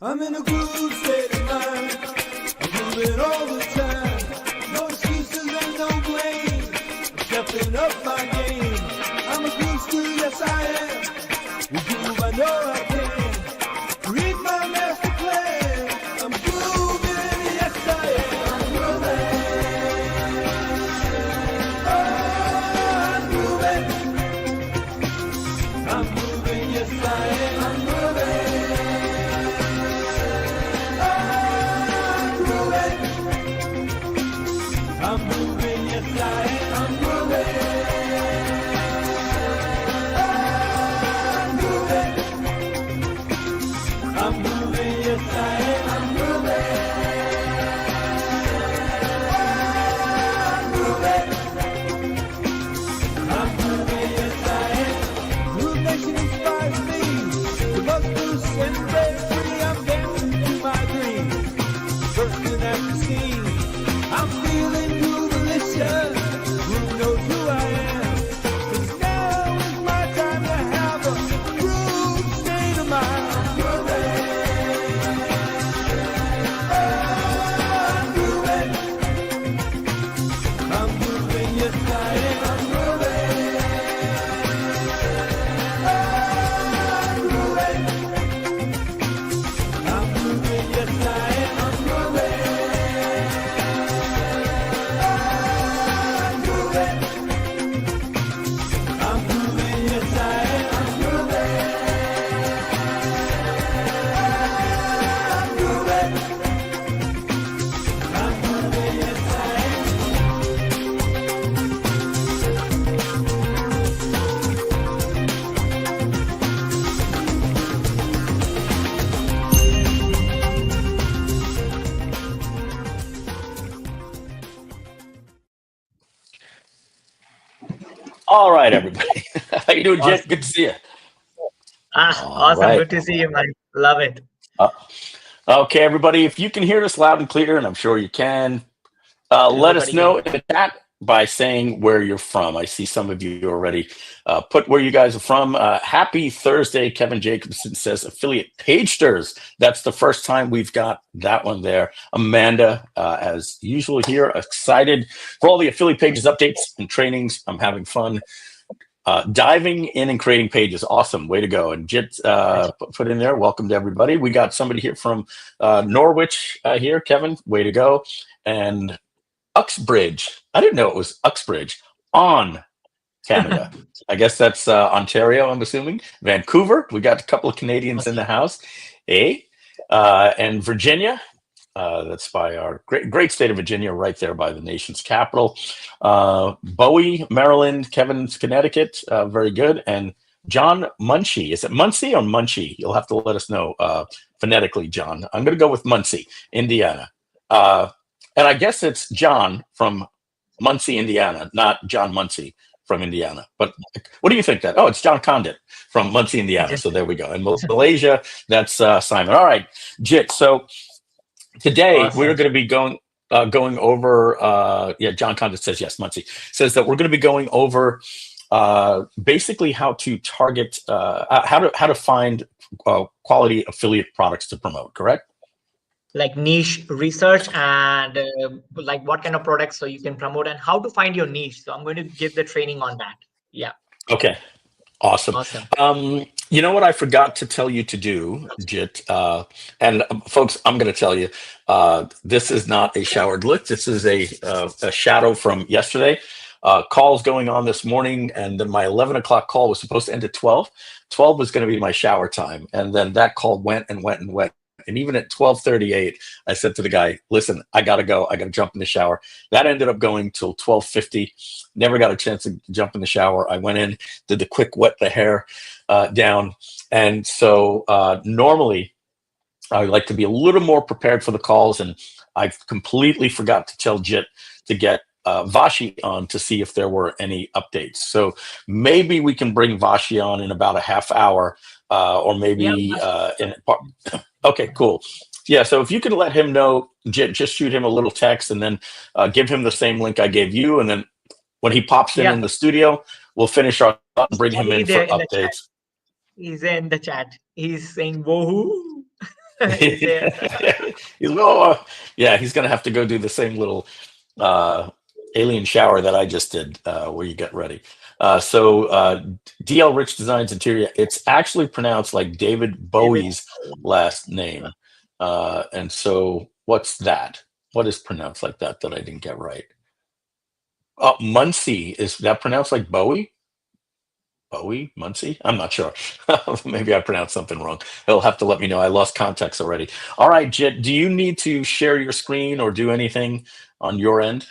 I'm in a groove state of mind. I'm moving all the time. No excuses and no blame. I'm stepping up my game. I'm a groove school, yes I am. With groove I know I can. Read my master plan. I'm grooving, yes I am. I'm grooving. Oh, I'm grooving. I'm moving, yes I am. I'm moving. I'm moving, yes I am. I'm moving. I'm moving. I'm moving, yes I am. I'm moving. I'm moving. I'm moving, yes I am. Groove Nation inspires me to bust loose and break free. I'm dancing to my dreams, bursting at the seams. I'm feeling groove-alicious. Groove knows who I am. 'Cause now is my time to have a groove state of mind. I'm grooving. Oh, I'm grooving. I'm moving, yes I am. I'm moving. Oh, I'm grooving. I'm moving, yes I am. I'm moving. All right, everybody. How you doing, Jet? Awesome. Good to see you. Awesome. right. Good to see you, man. Love it. Okay, everybody. If you can hear us loud and clear, and I'm sure you can, let us Everybody know in the chat by saying where you're from. I see some of you already put where you guys are from. Happy Thursday, Kevin Jacobson says affiliate pagesters. That's the first time we've got that one there. Amanda, as usual here, excited for all the affiliate pages updates and trainings. I'm having fun. Diving in and creating pages. Awesome. Way to go. And Jit put in there. Welcome to everybody. We got somebody here from Norwich here. Kevin, way to go. And Uxbridge. I didn't know it was Uxbridge on Canada. I guess that's Ontario, I'm assuming. Vancouver. We got a couple of Canadians in the house. And Virginia. That's by our great state of Virginia, right there by the nation's capital. Bowie, Maryland, Kevin's Connecticut, very good. And John Muncie. Is it Muncie or Muncie? You'll have to let us know phonetically, John. I'm going to go with Muncie, Indiana. And I guess it's John from Muncie, Indiana, not John Muncie from Indiana. But what do you think that? Oh, it's John Condit from Muncie, Indiana. So there we go. And Malaysia, that's Simon. All right, Jit. So today we're going to be going over. John Condit says yes. Muncie says that we're going to be going over basically how to target, how to find quality affiliate products to promote. Correct? like niche research and like what kind of products so you can promote and how to find your niche. So I'm going to give the training on that. Yeah. Okay. Awesome. You know what I forgot to tell you to do, Jit? And folks, I'm going to tell you, this is not a showered look. This is a shadow from yesterday. Calls going on this morning, and then my 11 o'clock call was supposed to end at 12. 12 was going to be my shower time, and then that call went and went and went. And even at 12:38, I said to the guy, listen, I got to go. I got to jump in the shower. That ended up going till 12:50. Never got a chance to jump in the shower. I went in, did the quick wet the hair down. And so normally I like to be a little more prepared for the calls. And I completely forgot to tell Jit to get Vashi on to see if there were any updates. So maybe we can bring Vashi on in about a half hour or maybe okay, cool. Yeah, so if you could let him know, just shoot him a little text and then give him the same link I gave you. And then when he pops in the studio, we'll finish our and bring him in for updates. He's in the chat. He's saying, woohoo. Is there? Yeah, he's gonna have to go do the same little alien shower that I just did, where you get ready. DL Rich Designs Interior. It's actually pronounced like David David. Bowie's last name, and so what's that? What is pronounced like that I didn't get right? Oh, Muncie, is that pronounced like Bowie? Bowie, Muncie? I'm not sure. Maybe I pronounced something wrong. He'll have to let me know. I lost context already. All right, Jit, do you need to share your screen or do anything on your end?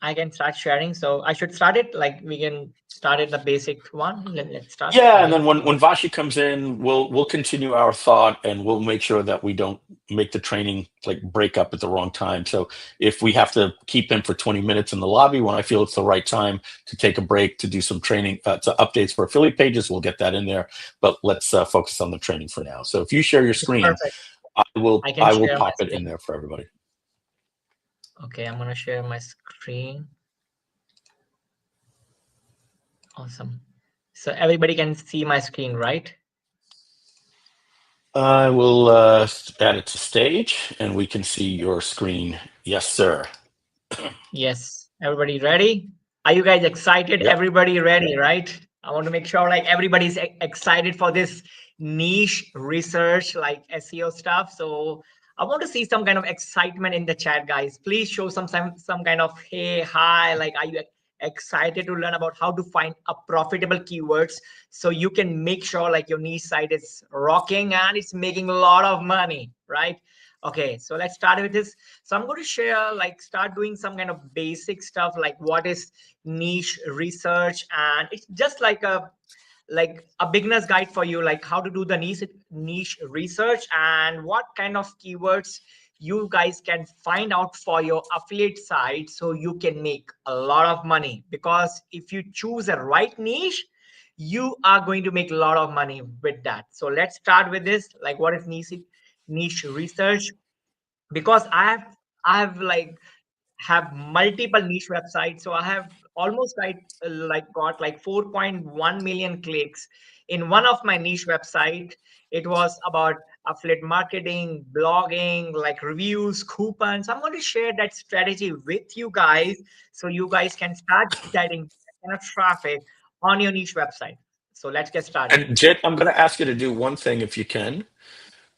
I can start sharing. So I should start it. Like we can start at the basic one. Let's start. Yeah, and Okay. then when Vashi comes in, we'll continue our thought and we'll make sure that we don't make the training like break up at the wrong time. So if we have to keep him for 20 minutes in the lobby when I feel it's the right time to take a break to do some training, to updates for affiliate pages, we'll get that in there. But let's focus on the training for now. So if you share your screen, Perfect. I will I can share my pop it in screen. there for everybody. Okay, I'm gonna share my screen. Awesome. So everybody can see my screen, right? I will add it to stage and we can see your screen. Yes, sir. Yes. Everybody ready? Are you guys excited? Yep. Everybody ready, right? I want to make sure like everybody's excited for this niche research, like SEO stuff. So I want to see some kind of excitement in the chat, guys. Please show some kind of hey, hi, like are you excited to learn about how to find a profitable keywords so you can make sure like your niche site is rocking and it's making a lot of money, right? Okay, so let's start with this. So I'm going to share, like, start doing some kind of basic stuff, like what is niche research, and it's just like a beginner's guide for you, like how to do the niche research and what kind of keywords you guys can find out for your affiliate site so you can make a lot of money. Because if you choose a right niche, you are going to make a lot of money with that. So let's start with this, like what is niche research. Because I have like have multiple niche websites, so I have almost like got like 4.1 million clicks in one of my niche website. It was about affiliate marketing, blogging, like reviews, coupons. I'm going to share that strategy with you guys so you guys can start getting that kind of traffic on your niche website. So let's get started. And Jit, I'm going to ask you to do one thing if you can,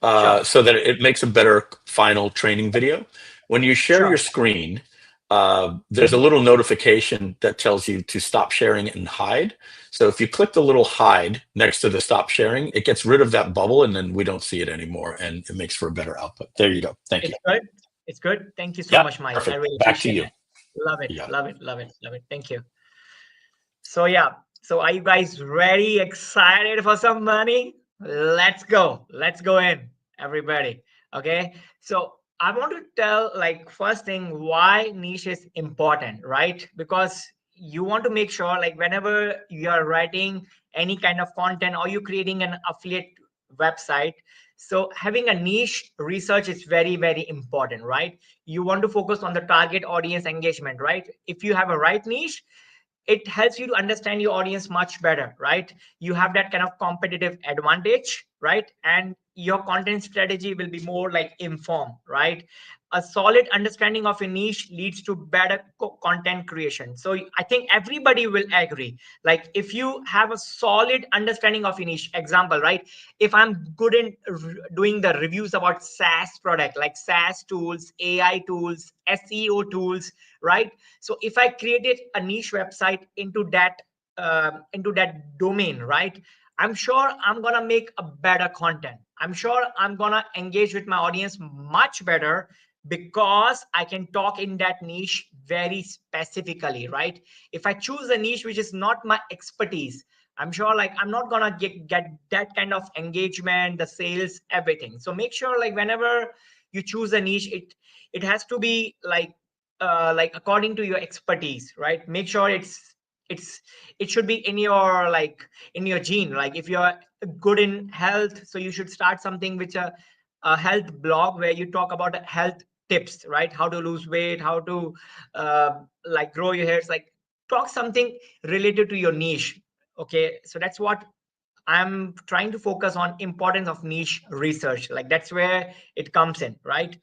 Sure. so that it makes a better final training video. When you share Sure. your screen, there's a little notification that tells you to stop sharing and hide. So if you click the little hide next to the stop sharing, it gets rid of that bubble and then we don't see it anymore and it makes for a better output. There you go. Thank you. It's good. It's good. Thank you so Yeah, much, Mike. I perfect. really Back to appreciate you. it. Love it. You got it. Love it. Love it. Love it. Thank you. So yeah. So are you guys ready? Excited for some money? Let's go. Let's go in, everybody. Okay. So I want to tell, like, first thing, why niche is important, right? Because you want to make sure, like, whenever you are writing any kind of content or you creating an affiliate website, so having a niche research is very, very important, right? You want to focus on the target audience engagement, right? If you have a right niche, it helps you to understand your audience much better, right? You have that kind of competitive advantage, right? And your content strategy will be more like informed, right? A solid understanding of a niche leads to better content creation. So I think everybody will agree, like if you have a solid understanding of a niche, example, right? If I'm good in doing the reviews about SaaS product, like SaaS tools, AI tools, SEO tools, right? So if I created a niche website into that domain, right, I'm sure I'm gonna make a better content. I'm sure I'm gonna engage with my audience much better because I can talk in that niche very specifically, right? If I choose a niche which is not my expertise, I'm sure like I'm not gonna get that kind of engagement, the sales, everything. So make sure like whenever you choose a niche, it has to be like according to your expertise, right? Make sure it's it should be in your like in your gene. Like if you're good in health, so you should start something which a health blog where you talk about health tips, right? How to lose weight, how to like grow your hairs, like talk something related to your niche. Okay, so that's what I'm trying to focus on importance of niche research. Like that's where it comes in, right?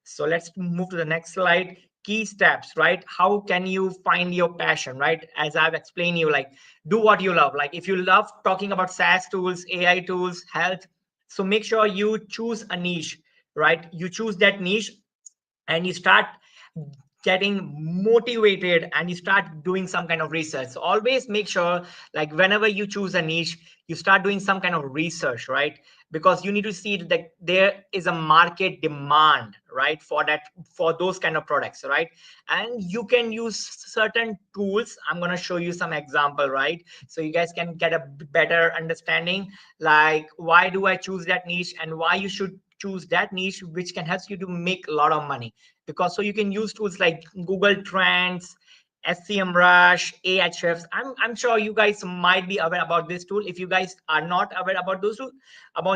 So let's move to the next slide. Key steps, right? How can you find your passion, right? As I've explained you, like do what you love. Like if you love talking about SaaS tools, AI tools, health, so make sure you choose a niche, right? You choose that niche and you start getting motivated and you start doing some kind of research. So always make sure, like whenever you choose a niche, you start doing some kind of research, right? Because you need to see that there is a market demand, right, for that, for those kind of products, right? And you can use certain tools. I'm going to show you some example, right? So you guys can get a better understanding, like why do I choose that niche and why you should choose that niche, which can help you to make a lot of money. Because so you can use tools like Google Trends, SEMrush, Ahrefs. I'm sure you guys might be aware about this tool. If you guys are not aware about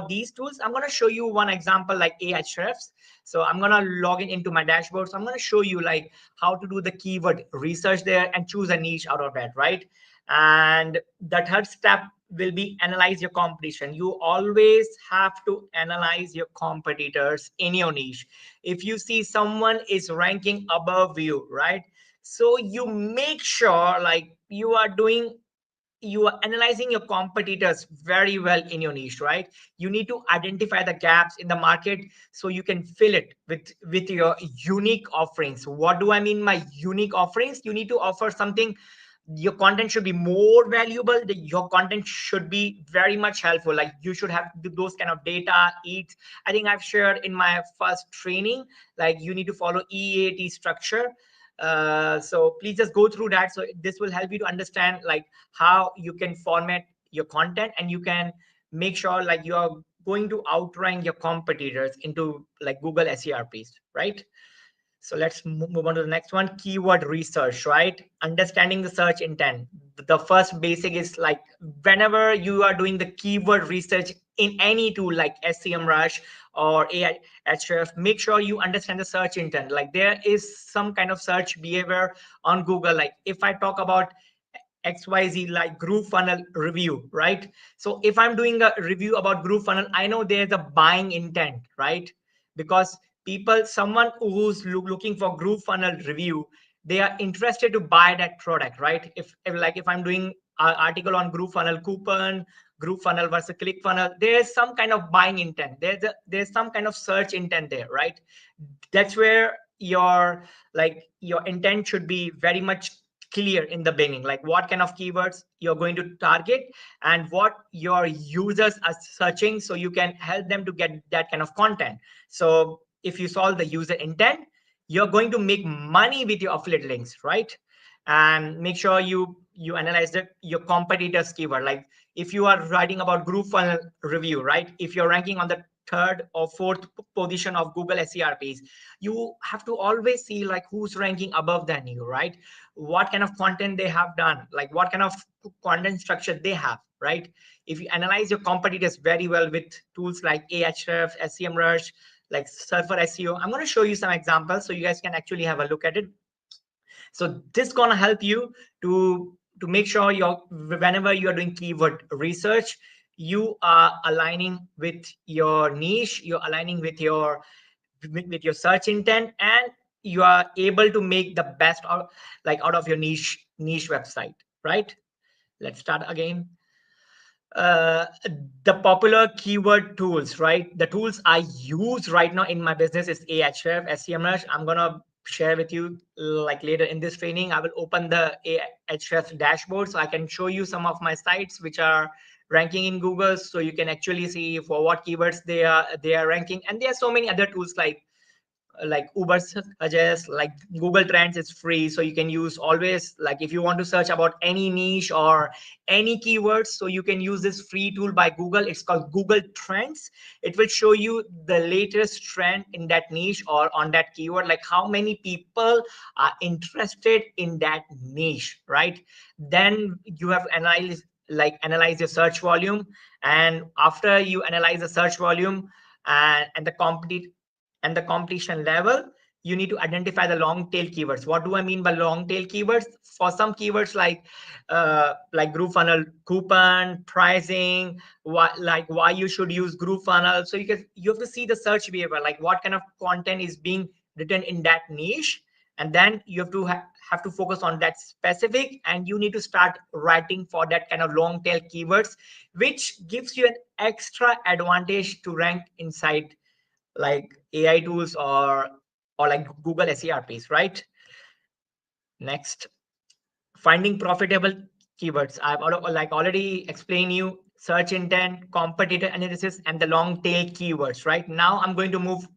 these tools, I'm going to show you one example like Ahrefs. So I'm going to log into my dashboard. So I'm going to show you like how to do the keyword research there and choose a niche out of that, right? And the third step will be analyze your competition. You always have to analyze your competitors in your niche. If you see someone is ranking above you, right? So you make sure like you are analyzing your competitors very well in your niche, right? You need to identify the gaps in the market so you can fill it with your unique offerings. What do I mean by unique offerings? You need to offer something. Your content should be more valuable. Your content should be very much helpful. Like you should have those kind of data eats. I think I've shared in my first training, like you need to follow EAT structure. So please just go through that. So this will help you to understand like how you can format your content and you can make sure like you are going to outrank your competitors into like Google SERPs, right? So let's move on to the next one. Keyword research, right? Understanding the search intent. The first basic is like whenever you are doing the keyword research in any tool like SEMrush or AI Ahrefs, make sure you understand the search intent. Like there is some kind of search behavior on Google. Like if I talk about XYZ, like group funnel review, right? So if I'm doing a review about group funnel, I know there's a buying intent, right? Because people, someone who's looking for group funnel review, they are interested to buy that product, right? If I'm doing an article on group funnel coupon, group funnel versus click funnel, there's some kind of buying intent. There's some kind of search intent there, right? That's where your intent should be very much clear in the beginning, like what kind of keywords you're going to target and what your users are searching, so you can help them to get that kind of content. So if you solve the user intent, you're going to make money with your affiliate links, right? And make sure you analyze your competitors keyword. Like if you are writing about group funnel review, right? If you're ranking on the third or fourth position of Google SERPs, you have to always see like who's ranking above than you, right? What kind of content they have done, like what kind of content structure they have, right? If you analyze your competitors very well with tools like Ahrefs, SEMrush, like Surfer SEO, I'm going to show you some examples so you guys can actually have a look at it. So this is going to help you to make sure whenever you are doing keyword research, you are aligning with your niche, you're aligning with your search intent, and you are able to make the best out of your niche website, right? Let's start again. The popular keyword tools, right? The tools I use right now in my business is Ahrefs, SEMrush. I'm gonna share with you like later in this training. I will open the Ahrefs dashboard so I can show you some of my sites which are ranking in Google, so you can actually see for what keywords they are ranking. And there are so many other tools like Uber suggests, like Google Trends is free, so you can use always, like if you want to search about any niche or any keywords, so you can use this free tool by Google. It's called Google Trends. It will show you the latest trend in that niche or on that keyword, like how many people are interested in that niche, right? Then you have analyze your search volume, and after you analyze the search volume and the competition level, you need to identify the long tail keywords. What do I mean by long tail keywords? For some keywords like group funnel, coupon, pricing, why you should use group funnel. So you have to see the search behavior, like what kind of content is being written in that niche, and then you have to have to focus on that specific, and you need to start writing for that kind of long tail keywords, which gives you an extra advantage to rank inside like AI tools or like Google SERPs, right? Next, finding profitable keywords. I've already explained you search intent, competitor analysis, and the long tail keywords. Right now, I'm going to move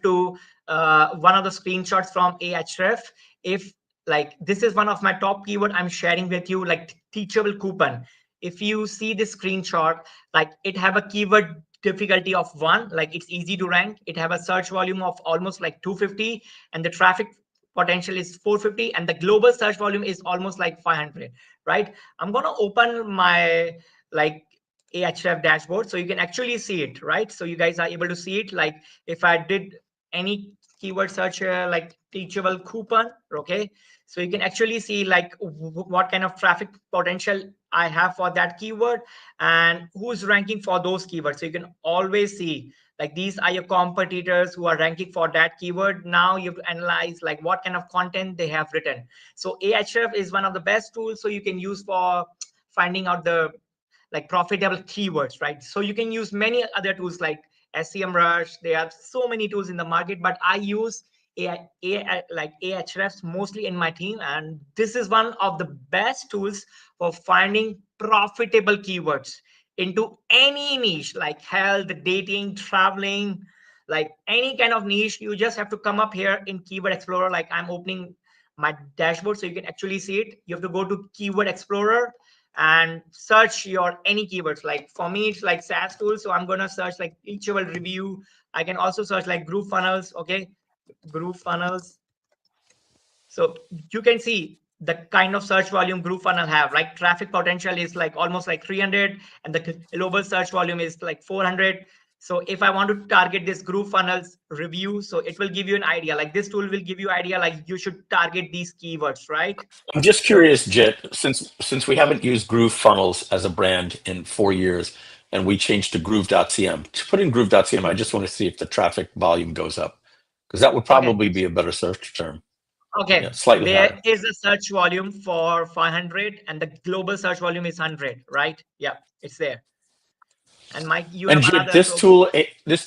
to one of the screenshots from Ahrefs. If like this is one of my top keyword I'm sharing with you, like teachable coupon. If you see this screenshot, like it have a keyword difficulty of 1, like it's easy to rank. It have a search volume of almost like 250, and the traffic potential is 450, and the global search volume is almost like 500, right? I'm gonna open my like Ahrefs dashboard so you can actually see it, right? So you guys are able to see it. Like if I did any keyword search like teachable coupon, okay, so you can actually see like what kind of traffic potential I have for that keyword and who's ranking for those keywords. So you can always see like these are your competitors who are ranking for that keyword. Now you have to analyze like what kind of content they have written. So Ahrefs is one of the best tools so you can use for finding out the like profitable keywords, right? So you can use many other tools like SEMrush. There are so many tools in the market, but I use like Ahrefs mostly in my team, and this is one of the best tools for finding profitable keywords into any niche like health, dating, traveling, like any kind of niche. You just have to come up here in Keyword Explorer. Like I'm opening my dashboard so you can actually see it. You have to go to Keyword Explorer and search your any keywords. Like for me, it's like SaaS tools. So I'm going to search like teachable review. I can also search like group funnels. Okay. Group funnels. So you can see the kind of search volume group funnel have, like traffic potential is like almost like 300 and the global search volume is like 400. So if I want to target this group funnels review, so it will give you an idea, like this tool will give you idea, like you should target these keywords, right? I'm just So curious, Jet, since we haven't used Groove Funnels as a brand in 4 years, and we changed to Groove.cm. To put in Groove.cm, I just want to see if the traffic volume goes up, because that would okay, probably be a better search term. Yeah, okay, slightly there higher. is a search volume for 500 and the global search volume is 100, right? Yeah, it's there. And Mike, you And have Jet, another, this so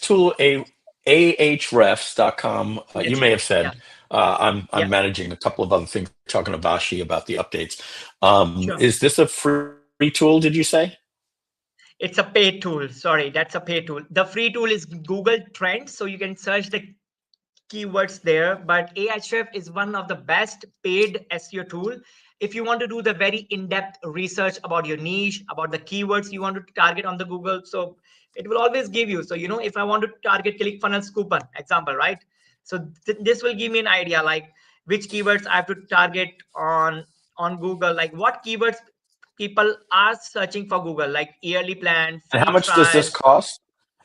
tool, ahrefs.com, you may have yeah, said, I'm yeah, managing a couple of other things, talking to Vashi about the updates. sure. Is this a free tool, did you say? It's a paid tool. Sorry, that's a paid tool. The free tool is Google Trends, so you can search the keywords there. But Ahrefs is one of the best paid SEO tool. If you want to do the very in-depth research about your niche, about the keywords you want to target on the Google, so it will always give you. So if I want to target ClickFunnels coupon example, right? So this will give me an idea like which keywords I have to target on Google, like what keywords people are searching for Google, like yearly plan, And how free much does trial, this cost?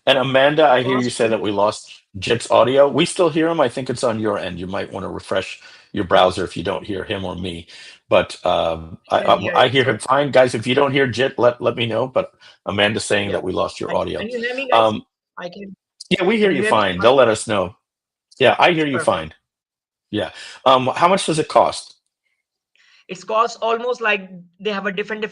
And Amanda, I hear you cost. say that we lost Jet's audio. We still hear him. I think it's on your end. You might want to refresh your browser if you don't hear him or me. But I can hear I you. hear So him fine, guys. If you don't hear Jet, let me know. But Amanda's saying yeah, that we lost your audio. can you hear me, guys? Um, I can. yeah, we hear Can you you hear me? fine. They'll let us know. Yeah, I hear you Perfect. fine. Yeah. How much does it cost? It's cost almost like they have a different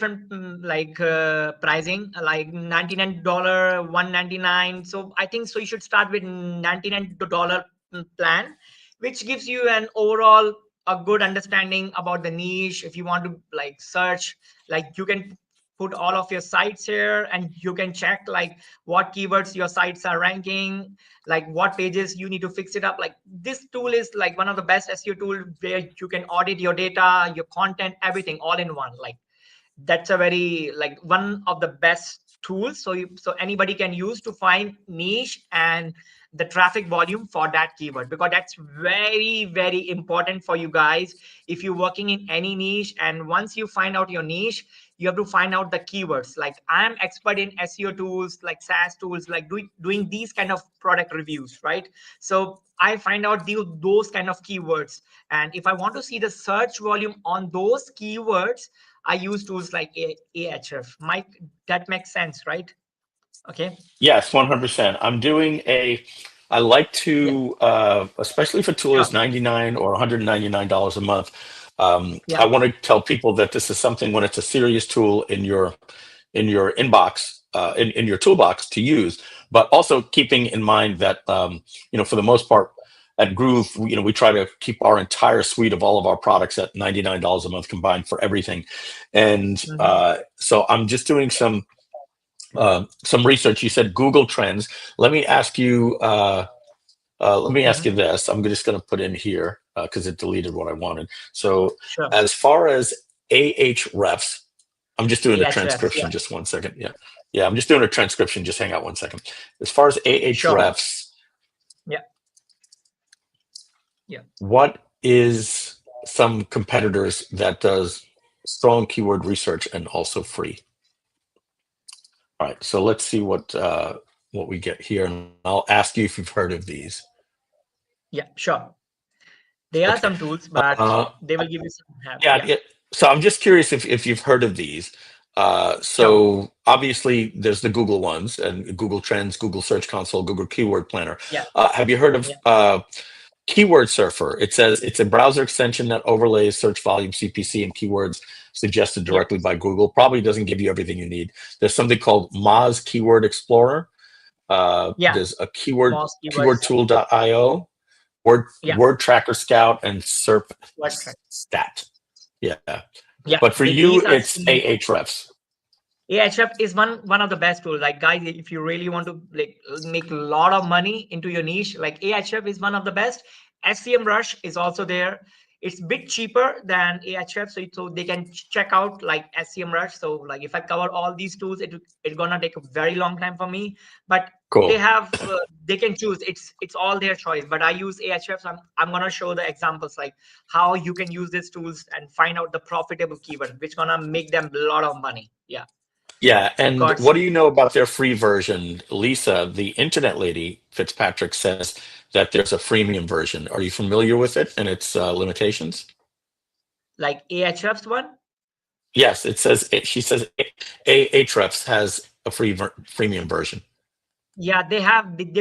like pricing, like $99, 199. So I think so you should start with $99 plan, which gives you an overall a good understanding about the niche. If you want to like search, like you can put all of your sites here and you can check like what keywords your sites are ranking, like what pages you need to fix it up. Like this tool is like one of the best SEO tool where you can audit your data, your content, everything all in one. Like that's a very like one of the best tools so anybody can use to find niche and the traffic volume for that keyword, because that's very important for you guys if you're working in any niche. And once you find out your niche, you have to find out the keywords. Like I'm expert in SEO tools, like SaaS tools, like doing these kind of product reviews, right? So I find out those kind of keywords. And if I want to see the search volume on those keywords, I use tools like Ahrefs. Mike, that makes sense, right? Okay. Yes, 100%. I like Yeah. to, especially if a tool is Sure. $99 or $199 a month. Yeah. I want to tell people that this is something when it's a serious tool in your inbox, in your toolbox to use, but also keeping in mind that, for the most part at Groove, we try to keep our entire suite of all of our products at $99 a month combined for everything. And so I'm just doing some research. You said Google Trends. Let me ask you. This. I'm just going to put in here because it deleted what I wanted. So Sure. as far as Ahrefs, I'm just doing a Ahrefs, transcription. yeah. Just 1 second. Yeah. I'm just doing a transcription. Just hang out 1 second. As far as Ahrefs, yeah. What is some competitors that does strong keyword research and also free? All right, so let's see what we get here, and I'll ask you if you've heard of these. Yeah, sure. There are some tools, but they will give you some help. Yeah. So I'm just curious if you've heard of these. So obviously there's the Google ones and Google Trends, Google Search Console, Google Keyword Planner. Yeah. Have you heard of Keyword Surfer? It says it's a browser extension that overlays search volume, CPC, and keywords suggested directly by Google. Probably doesn't give you everything you need. There's something called Moz Keyword Explorer. There's a keywordtool.io, Word Tracker Scout, and SERP Stat. Yeah. But for you, it's Ahrefs. Ahrefs is one of the best tools. Like guys, if you really want to make a lot of money into your niche, like Ahrefs is one of the best. SEMrush is also there. It's a bit cheaper than Ahrefs, so they can check out like SEMrush. So like if I cover all these tools, it's gonna take a very long time for me. But cool. They have they can choose. It's all their choice. But I use Ahrefs. I'm gonna show the examples like how you can use these tools and find out the profitable keyword, which gonna make them a lot of money. Yeah, and what do you know about their free version? Lisa, the internet lady, Fitzpatrick, says that there's a freemium version. Are you familiar with it and its limitations? Like Ahrefs one? Yes, she says Ahrefs has a freemium version. Yeah, they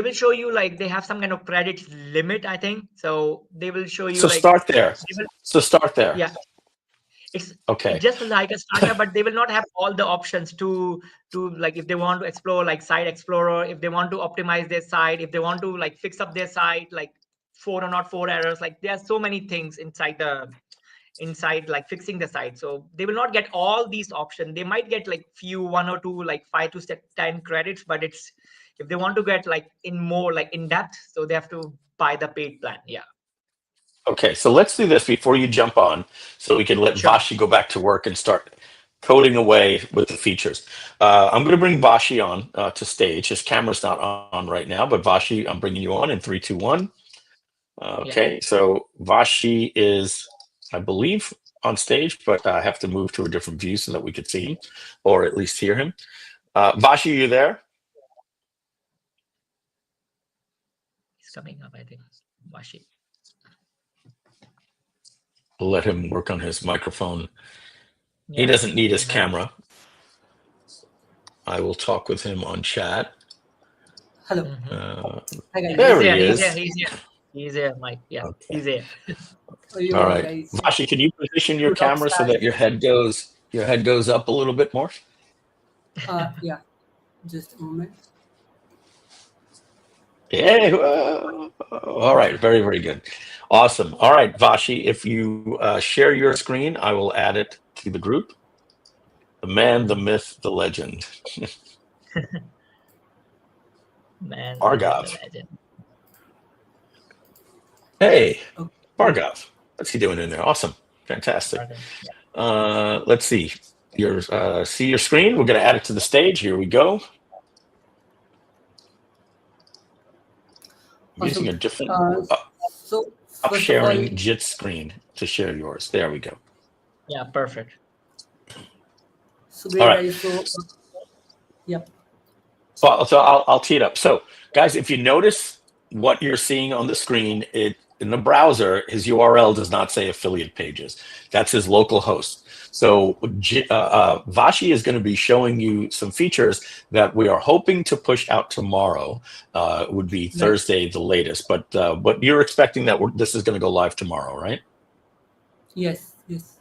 will show you like they have some kind of credit limit, I think. So they will show you. So start there. Yeah. It's okay. Just like a starter, but they will not have all the options to like if they want to explore like Site Explorer, if they want to optimize their site, if they want to like fix up their site, like 4 or not 4 errors. Like there are so many things inside like fixing the site. So they will not get all these options. They might get like 1 or 2, like 5 to 10 credits, but it's if they want to get like in more like in depth, so they have to buy the paid plan. Yeah. Okay, so let's do this before you jump on, so we can let Vashi go back to work and start coding away with the features. I'm going to bring Vashi on to stage. His camera's not on right now, but Vashi, I'm bringing you on in 3, 2, 1. Okay, so Vashi is, I believe, on stage, but I have to move to a different view so that we could see him, or at least hear him. Vashi, are you there? He's coming up, I think. Vashi. We'll let him work on his microphone. He doesn't need his camera. I will talk with him on chat. Hello. Hi guys. There he is. He's here, Mike. Yeah, okay. He's here. All right, guys. Vashi, can you position your camera so that your head goes up a little bit more? Yeah. Just a moment. Yeah. All right. Very, very good. Awesome. All right, Vashi, if you share your screen, I will add it to the group. The man, the myth, the legend. Man, Bhargav. the legend. Hey, Bhargav. What's he doing in there? Awesome. Fantastic. Let's see. See your screen? We're going to add it to the stage. Here we go. I'm using a different... I'm sharing Jit's screen to share yours. There we go. Yeah, perfect. So All great, right. guys. So yep. So I'll tee it up. So guys, if you notice what you're seeing on the screen, it in the browser, his URL does not say affiliate pages. That's his local host. So Vashi is going to be showing you some features that we are hoping to push out tomorrow. Would be Right. Thursday the latest, but you're expecting that this is going to go live tomorrow, right? Yes. Yes.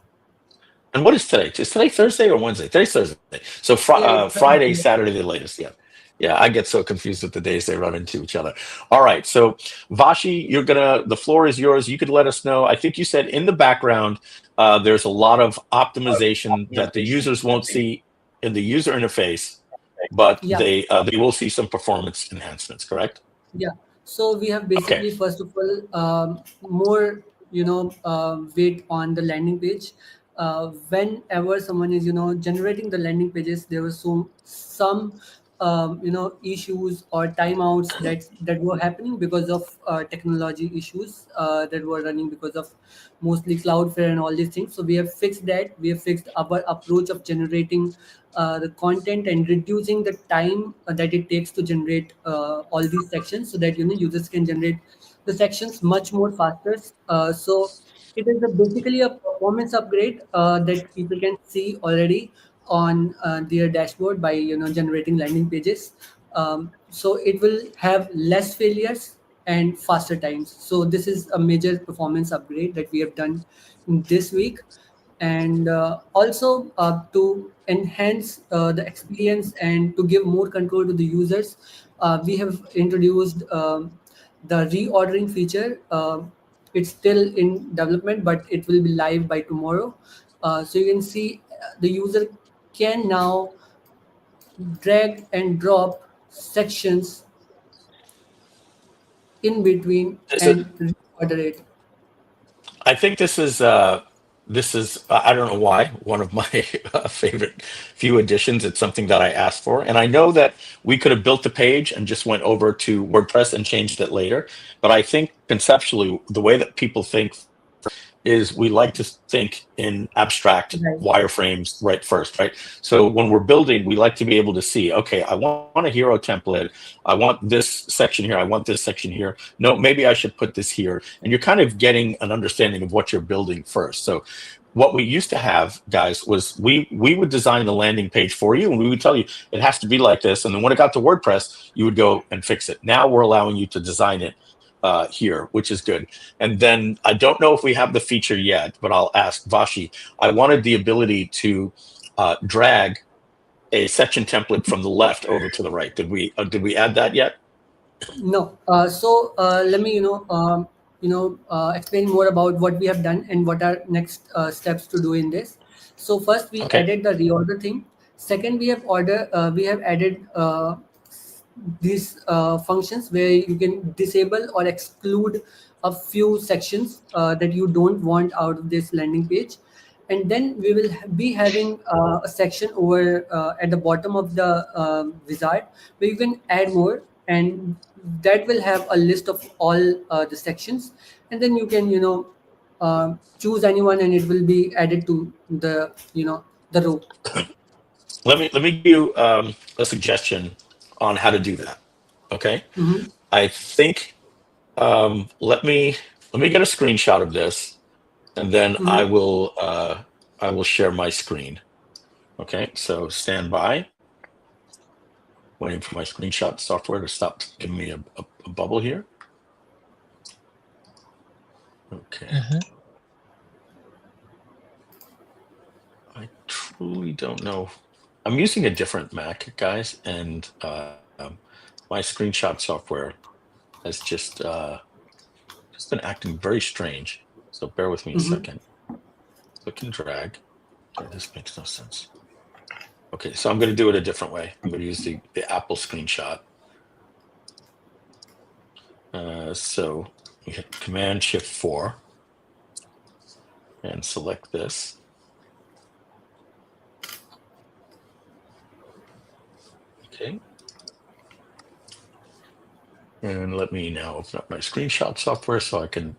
And what is today? Is today Thursday or Wednesday? Today's Thursday. So Yeah. Friday, Saturday, the latest. Yeah. Yeah, I get so confused with the days they run into each other. All right. So Vashi, the floor is yours. You could let us know. I think you said in the background, there's a lot of optimization that the users won't see in the user interface, but Yeah. they will see some performance enhancements, correct? Yeah. So we have Okay. basically, first of all, more, weight on the landing page. Whenever someone is, generating the landing pages, there was some, issues or timeouts that were happening because of technology issues that were running because of mostly Cloudflare and all these things. So we have fixed that. We have fixed our approach of generating the content and reducing the time that it takes to generate all these sections, so that users can generate the sections much more faster. So it is basically a performance upgrade that people can see already on their dashboard by generating landing pages. So it will have less failures and faster times. So this is a major performance upgrade that we have done this week. And also to enhance the experience and to give more control to the users, we have introduced the reordering feature. It's still in development, but it will be live by tomorrow. So you can see the user can now drag and drop sections in between This is, and reorder it. I think this is I don't know why one of my favorite few additions. It's something that I asked for, and I know that we could have built the page and just went over to WordPress and changed it later. But I think conceptually, the way that people think is we like to think in abstract Right. wireframes right first, right? So when we're building, we like to be able to see, okay, I want a hero template. I want this section here. I want this section here. No, maybe I should put this here. And you're kind of getting an understanding of what you're building first. So what we used to have, guys, was we would design the landing page for you, and we would tell you it has to be like this. And then when it got to WordPress, you would go and fix it. Now we're allowing you to design it here, which is good. And then I don't know if we have the feature yet, but I'll ask Vashi. I wanted the ability to drag a section template from the left over to the right. Did we add that yet? No. So let me, explain more about what we have done and what are next steps to do in this. So first, we Okay. added the reorder thing. Second, we have added these functions where you can disable or exclude a few sections that you don't want out of this landing page. And then we will be having a section over at the bottom of the wizard where you can add more, and that will have a list of all the sections, and then you can choose anyone and it will be added to the row. Let me give you a suggestion on how to do that. Okay. Hmm. I think let me get a screenshot of this, and then Hmm. I will share my screen. Okay. So stand by. Waiting for my screenshot software to stop giving me a bubble here. Okay. I truly don't know. I'm using a different Mac, guys, and my screenshot software has just been acting very strange. So bear with me a Hmm. second. Click and drag. Okay, this makes no sense. Okay, so I'm going to do it a different way. I'm going to use the Apple screenshot. So we hit Command Shift 4 and select this. Okay. And let me now open up my screenshot software so I can.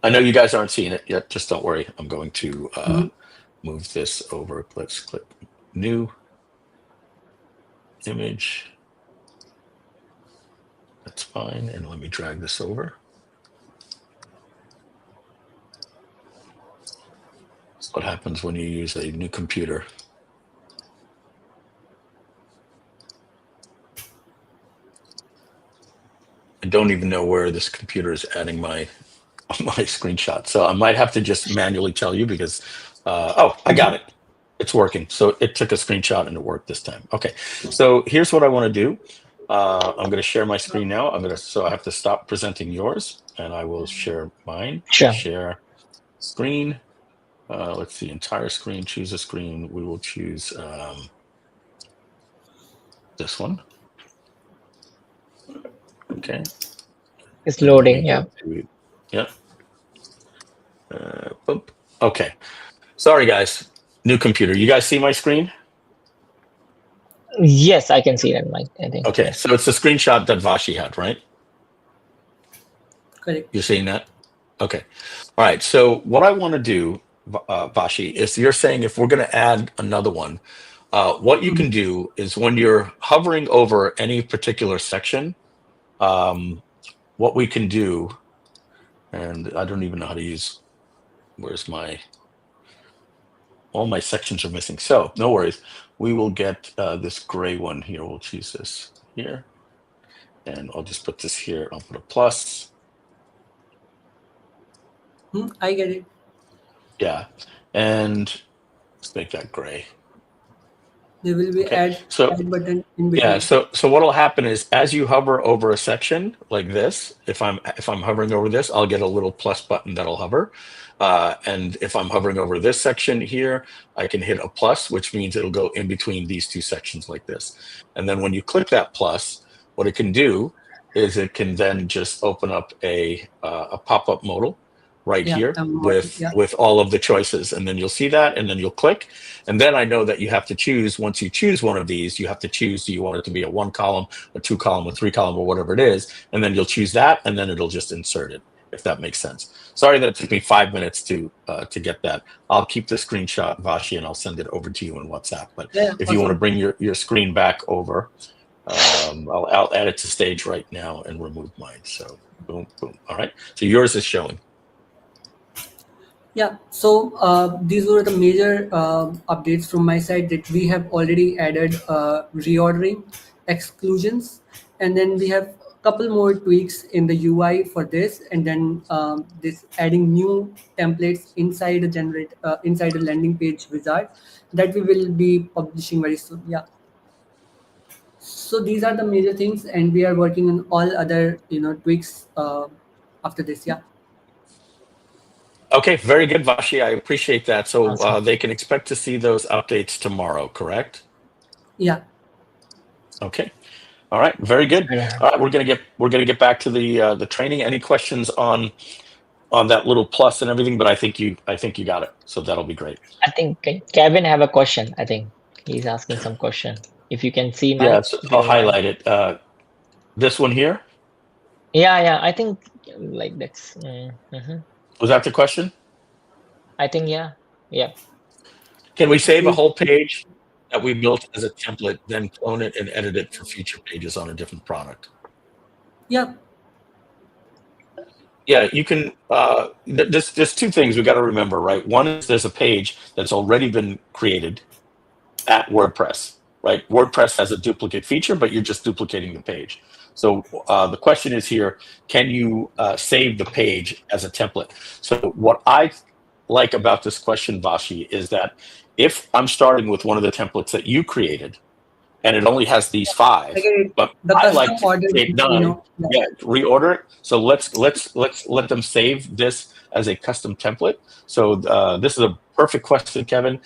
I know you guys aren't seeing it yet. Just don't worry. I'm going to move this over. Let's click new image. That's fine. And let me drag this over. That's what happens when you use a new computer. I don't even know where this computer is adding my screenshot. So I might have to just manually tell you because, oh, I got it. It's working. So it took a screenshot and it worked this time. Okay. So here's what I want to do. I'm going to share my screen now. So I have to stop presenting yours and I will share mine. Sure. Share screen. Let's see, entire screen, choose a screen. We will choose this one. Okay. It's loading, yeah. Yeah. Boop. Okay. Sorry, guys. New computer. You guys see my screen? Yes, I can see that, Mike. I think. Okay, so it's the screenshot that Vashi had, right? Correct. You're seeing that? Okay. All right. So what I want to do, Vashi, is you're saying if we're going to add another one, what you can do is when you're hovering over any particular section, what we can do, and I don't even know how to use, where's my, all my sections are missing. So no worries. We will get this gray one here. We'll choose this here. And I'll just put this here. I'll put a plus. I get it. Yeah. And let's make that gray. There will be Okay. add button in between. Yeah, so what'll happen is as you hover over a section like this, if I'm hovering over this, I'll get a little plus button that'll hover. And if I'm hovering over this section here, I can hit a plus, which means it'll go in between these two sections like this. And then when you click that plus, what it can do is it can then just open up a pop-up modal right here with all of the choices, and then you'll see that, and then you'll click, and then I know that you have to choose. Once you choose one of these, you have to choose, do you want it to be a 1 column, a 2 column, a 3 column, or whatever it is, and then you'll choose that, and then it'll just insert it, if that makes sense. Sorry that it took me 5 minutes to get that. I'll keep the screenshot, Vashi, and I'll send it over to you in WhatsApp. But if you want to bring your screen back over, I'll add it to stage right now and remove mine. So boom, boom. All right. So yours is showing. Yeah, so these were the major updates from my side that we have already added reordering, exclusions, and then we have a couple more tweaks in the UI for this, and then this adding new templates inside a inside a landing page wizard that we will be publishing very soon. Yeah. So these are the major things, and we are working on all other tweaks after this. Yeah. Okay, very good, Vashi. I appreciate that. So Awesome. they can expect to see those updates tomorrow, correct? Yeah. Okay. All right. Very good. All right, we're gonna get back to the training. Any questions on that little plus and everything? But I think you got it. So that'll be great. I think Kevin have a question. I think he's asking some question. If you can see my, Yeah, so I'll highlight it. This one here. Yeah. I think like that's. Was that the question? I think yeah. Can we save a whole page that we built as a template, then clone it and edit it for future pages on a different product? Yeah. Yeah, you can. There's two things we got to remember, right? One is there's a page that's already been created at WordPress, right? WordPress has a duplicate feature, but you're just duplicating the page. So the question is here, can you save the page as a template? So what I like about this question, Vashi, is that if I'm starting with one of the templates that you created, and it only has these 5, but I like to create 9. Yeah, reorder it. So let's let them save this as a custom template. So this is a perfect question, Kevin.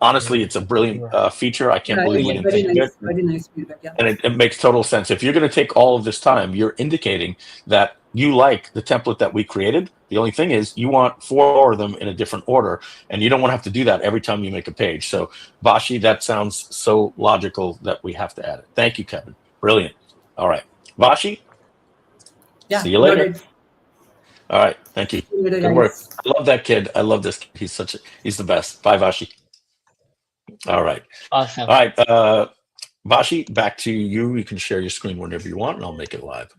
Honestly, it's a brilliant feature. I can't believe we didn't think of it. Very nice feedback. Yeah. And it makes total sense. If you're going to take all of this time, you're indicating that you like the template that we created. The only thing is you want 4 of them in a different order, and you don't want to have to do that every time you make a page. So, Vashi, that sounds so logical that we have to add it. Thank you, Kevin. Brilliant. All right. Vashi? Yeah. See you later. Noted. All right. Thank you. Good work. I love that kid. I love this kid. He's the best. Bye, Vashi. All right. Awesome. All right. Vashi, back to you. You can share your screen whenever you want, and I'll make it live.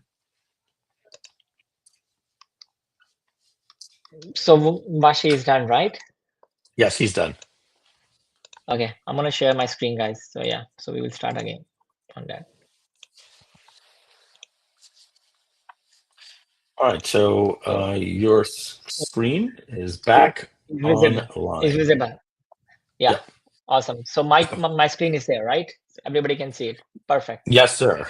So Vashi is done, right? Yes, he's done. Okay, I'm gonna share my screen, guys. So yeah, so we will start again on that. All right. So your screen is back It's visible. It's online. visible. Yeah. Yep. Awesome. So my screen is there, right? Everybody can see it. Perfect. Yes, sir.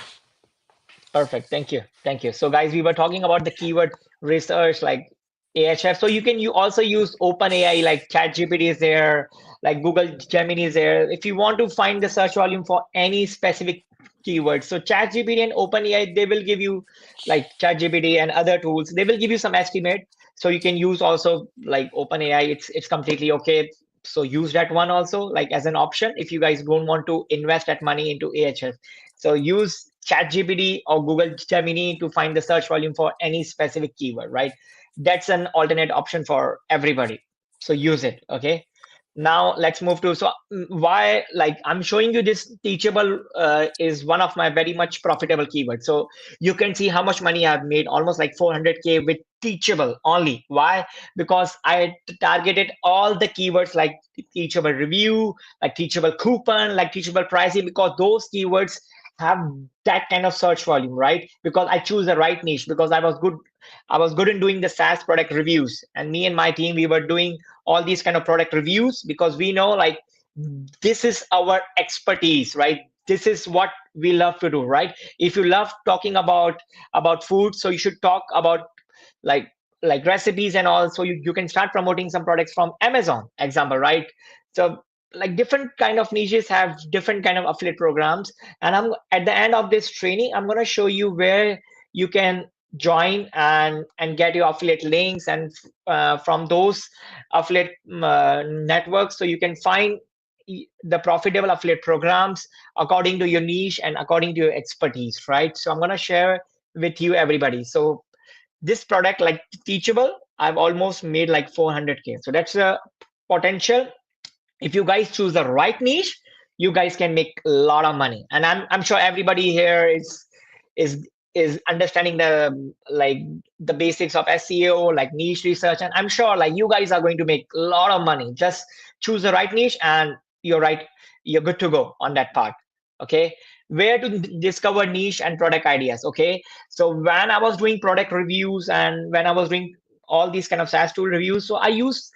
Perfect. Thank you. Thank you. So guys, we were talking about the keyword research like Ahrefs. So you also use OpenAI, like ChatGPT is there, like Google Gemini is there. If you want to find the search volume for any specific keyword, so ChatGPT and OpenAI, they will give you, like ChatGPT and other tools, they will give you some estimate. So you can use also like OpenAI. It's completely okay. So use that one also like as an option if you guys don't want to invest that money into Ahrefs. So use ChatGPT or Google Gemini to find the search volume for any specific keyword, right? That's an alternate option for everybody. So use it, okay? Now let's move to, so why, like I'm showing you this teachable is one of my very much profitable keywords. So you can see how much money I've made, almost like 400K with teachable only. Why? Because I targeted all the keywords like teachable review, like teachable coupon, like teachable pricing, because those keywords have that kind of search volume, right? Because I choose the right niche, because I was good in doing the SaaS product reviews, and me and my team, we were doing all these kind of product reviews because we know like this is our expertise, right? This is what we love to do, right? If you love talking about food, so you should talk about like recipes and all. So you can start promoting some products from Amazon, example, right? So like different kind of niches have different kind of affiliate programs, and I'm at the end of this training, I'm going to show you where you can join and get your affiliate links, and from those affiliate networks, so you can find the profitable affiliate programs according to your niche and according to your expertise, right? So I'm going to share with you everybody. So this product like teachable, I've almost made like 400K. So that's a potential. If you guys choose the right niche, you guys can make a lot of money. And I'm sure everybody here is understanding the like the basics of SEO, like niche research, and I'm sure like you guys are going to make a lot of money. Just choose the right niche and you're good to go on that part. Okay, where to discover niche and product ideas. Okay, so when I was doing product reviews and when I was doing all these kind of SaaS tool reviews, so I use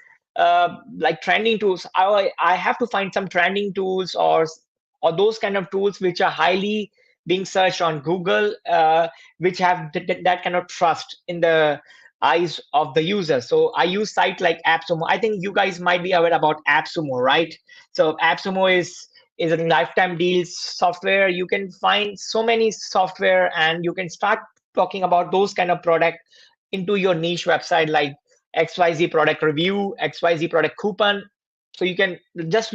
like trending tools. I have to find some trending tools or those kind of tools which are highly being searched on Google, which have that kind of trust in the eyes of the user. So I use site like AppSumo. I think you guys might be aware about AppSumo, right? So AppSumo is a lifetime deals software. You can find so many software and you can start talking about those kind of product into your niche website, like XYZ product review, XYZ product coupon. So you can just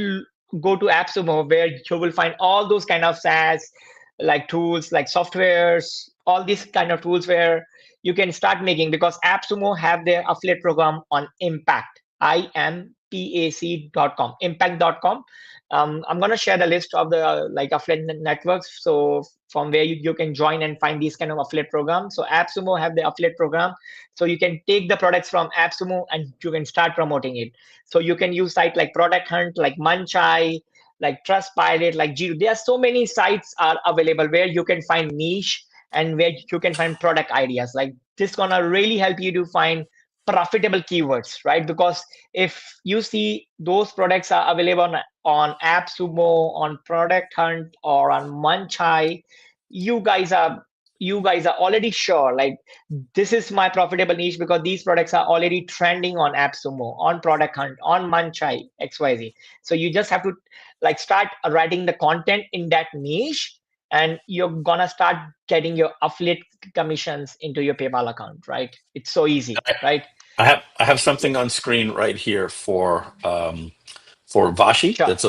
go to AppSumo where you will find all those kind of SaaS like tools, like softwares, all these kind of tools where you can start making, because AppSumo have their affiliate program on Impact, impac.com, impact.com. I'm going to share the list of the like affiliate networks. So from where you can join and find these kind of affiliate programs. So AppSumo have the affiliate program. So you can take the products from AppSumo and you can start promoting it. So you can use site like Product Hunt, like Munchai, like Trustpilot, like Giro. There are so many sites are available where you can find niche and where you can find product ideas. Like this gonna really help you to find profitable keywords, right? Because if you see those products are available on AppSumo, on Product Hunt, or on Munchai, you guys are already sure like this is my profitable niche because these products are already trending on AppSumo, on Product Hunt, on Munchai, XYZ. So you just have to like start writing the content in that niche, and you're gonna start getting your affiliate commissions into your PayPal account, right? It's so easy, right? I have something on screen right here for Vashi. Sure. That's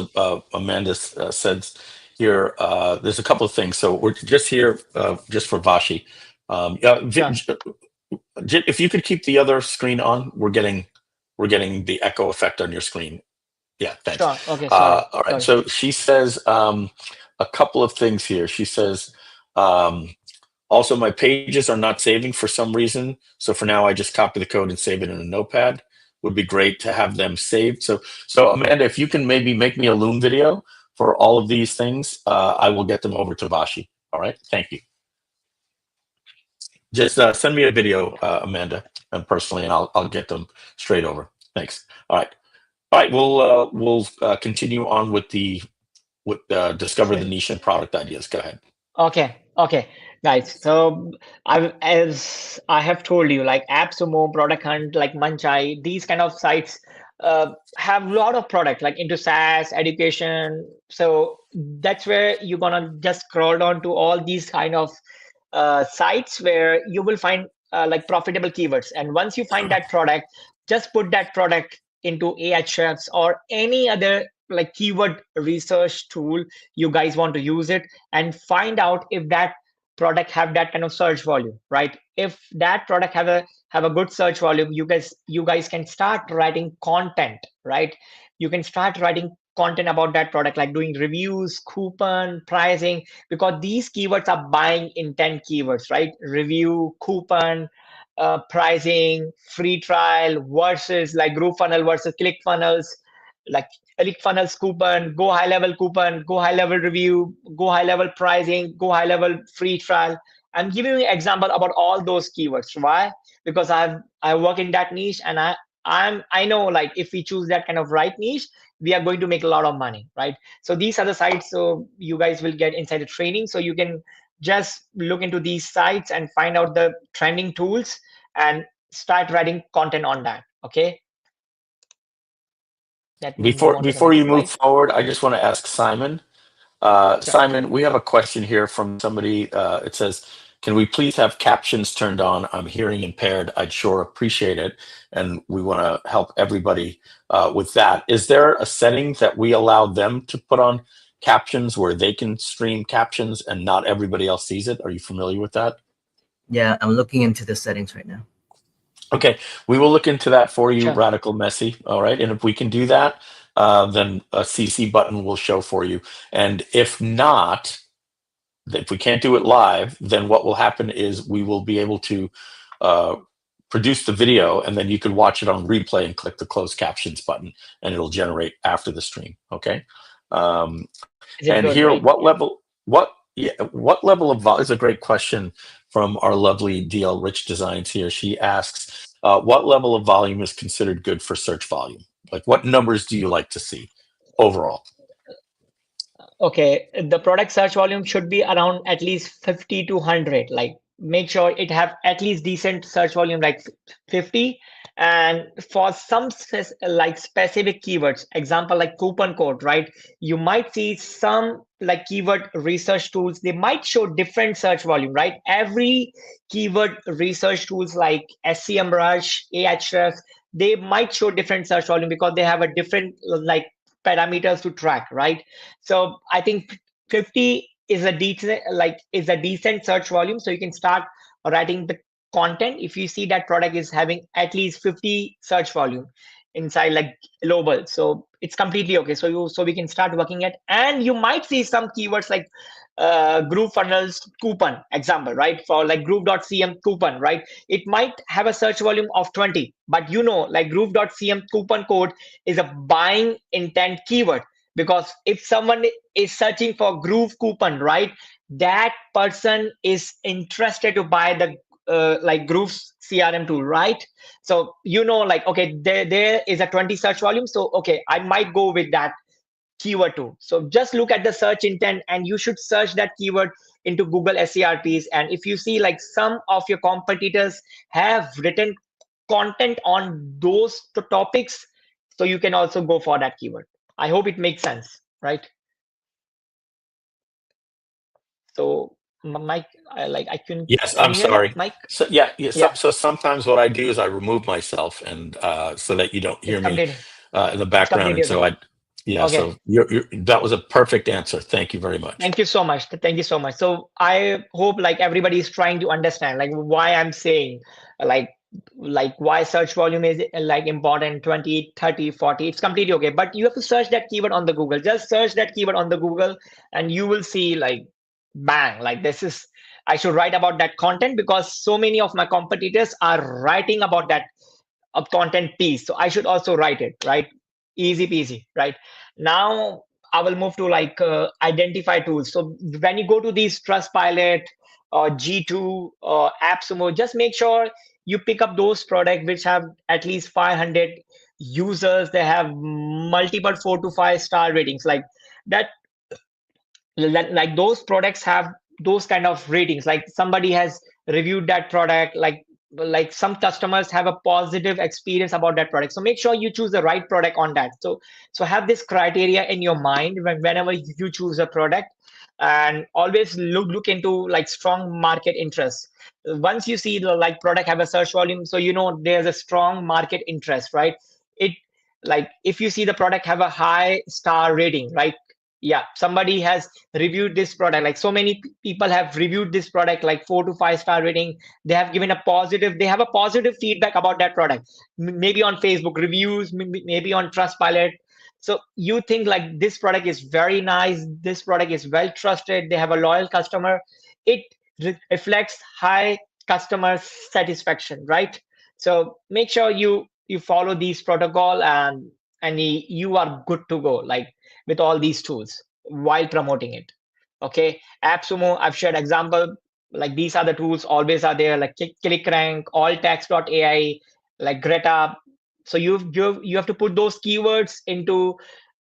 Amanda said here. There's a couple of things. So we're just here just for Vashi. If you could keep the other screen on, we're getting the echo effect on your screen. Yeah, thanks. Sure. Okay. Sorry. All right. Sorry. So she says a couple of things here. She says, also, my pages are not saving for some reason. So for now, I just copy the code and save it in a notepad. Would be great to have them saved. So Amanda, if you can maybe make me a Loom video for all of these things, I will get them over to Vashi. All right. Thank you. Just send me a video, Amanda, and personally, and I'll get them straight over. Thanks. All right. All right. We'll continue on with discover the niche and product ideas. Go ahead. Okay, guys. So as I have told you, like AppSumo, Product Hunt, like Munchai, these kind of sites have a lot of product like into SaaS, education. So that's where you're gonna just scroll down to all these kind of sites where you will find like profitable keywords. And once you find that product, just put that product into Ahrefs or any other like keyword research tool you guys want to use it, and find out if that product have that kind of search volume, right? If that product have a good search volume, you guys can start writing content, right? You can start writing content about that product, like doing reviews, coupon, pricing, because these keywords are buying intent keywords, right? Review, coupon, pricing, free trial versus like group funnel versus click funnels, like click funnels coupon, go high level review, go high level pricing, go high level free trial. I'm giving you an example about all those keywords. Why? Because I work in that niche, and I know, like, if we choose that kind of right niche, we are going to make a lot of money, right? So these are the sites, so you guys will get insider training, so you can just look into these sites and find out the trending tools and start writing content on that. Okay, let me move on to the Before next you move slide. forward, I just want to ask Simon. Sure. Simon, we have a question here from somebody. It says, "Can we please have captions turned on? I'm hearing impaired. I'd sure appreciate it." And we want to help everybody with that. Is there a setting that we allow them to put on captions where they can stream captions and not everybody else sees it? Are you familiar with that? Yeah, I'm looking into the settings right now. Okay, we will look into that for you, Sure. Radical Messy. All right, and if we can do that, then a CC button will show for you. And if not, if we can't do it live, then what will happen is we will be able to produce the video, and then you can watch it on replay and click the closed captions button, and it'll generate after the stream. Okay. Is it And good, here, right? what level? What level of volume is a great question from our lovely DL Rich Designs here. She asks, what level of volume is considered good for search volume? Like, what numbers do you like to see overall? Okay, the product search volume should be around at least 50 to 100. Like, make sure it have at least decent search volume, like 50. And for some like specific keywords, example like coupon code, right? You might see some like keyword research tools, they might show different search volume, right? Every keyword research tools like SCMrush, Ahrefs, they might show different search volume because they have a different like parameters to track, right? So I think 50 is a decent search volume, so you can start writing the content if you see that product is having at least 50 search volume inside like global, so it's completely okay. So we can start working at, and you might see some keywords like group funnels coupon example, right? For like group.cm coupon, right? It might have a search volume of 20, but like group.cm coupon code is a buying intent keyword, because if someone is searching for groove coupon, right, that person is interested to buy the like Groove's CRM tool, right? So like, okay, there is a 20 search volume, so okay, I might go with that keyword too. So just look at the search intent, and you should search that keyword into Google SERPs. And if you see like some of your competitors have written content on those topics, so you can also go for that keyword. I hope it makes sense, right? So Mike, I can. Yes, Can I'm you hear me, sorry. Mike? So yeah. Yeah, So sometimes what I do is I remove myself, and so that you don't hear it's me completely in the background. And okay. so Okay. so that was a perfect answer. Thank you very much. Thank you so much. Thank you so much. So I hope like everybody is trying to understand like why I'm saying like like why search volume is like important, 20, 30, 40, it's completely okay. But you have to search that keyword on the Google. Just search that keyword on the Google and you will see like bang, like this is, I should write about that content because so many of my competitors are writing about that content piece. So I should also write it, right? Easy peasy, right? Now I will move to like identify tools. So when you go to these Trustpilot or G2 or AppSumo, just make sure you pick up those products which have at least 500 users. They have multiple 4 to 5 star ratings. That like those products have those kind of ratings, like somebody has reviewed that product, like some customers have a positive experience about that product. So make sure you choose the right product on that. So have this criteria in your mind whenever you choose a product, and always look into like strong market interest. Once you see the like product have a search volume, so you know there's a strong market interest, right? It like if you see the product have a high star rating, right? Yeah, somebody has reviewed this product, like so many people have reviewed this product, like 4 to 5 star rating. They have given a positive, they have a positive feedback about that product, maybe on Facebook reviews, maybe on Trustpilot. So you think like this product is very nice, this product is well trusted, they have a loyal customer. It reflects high customer satisfaction, right? So make sure you follow these protocol, and you are good to go, like with all these tools while promoting it. Okay, AppSumo, I've shared example, like these are the tools always are there, like ClickRank, alltext.ai, like Greta. So you have to put those keywords into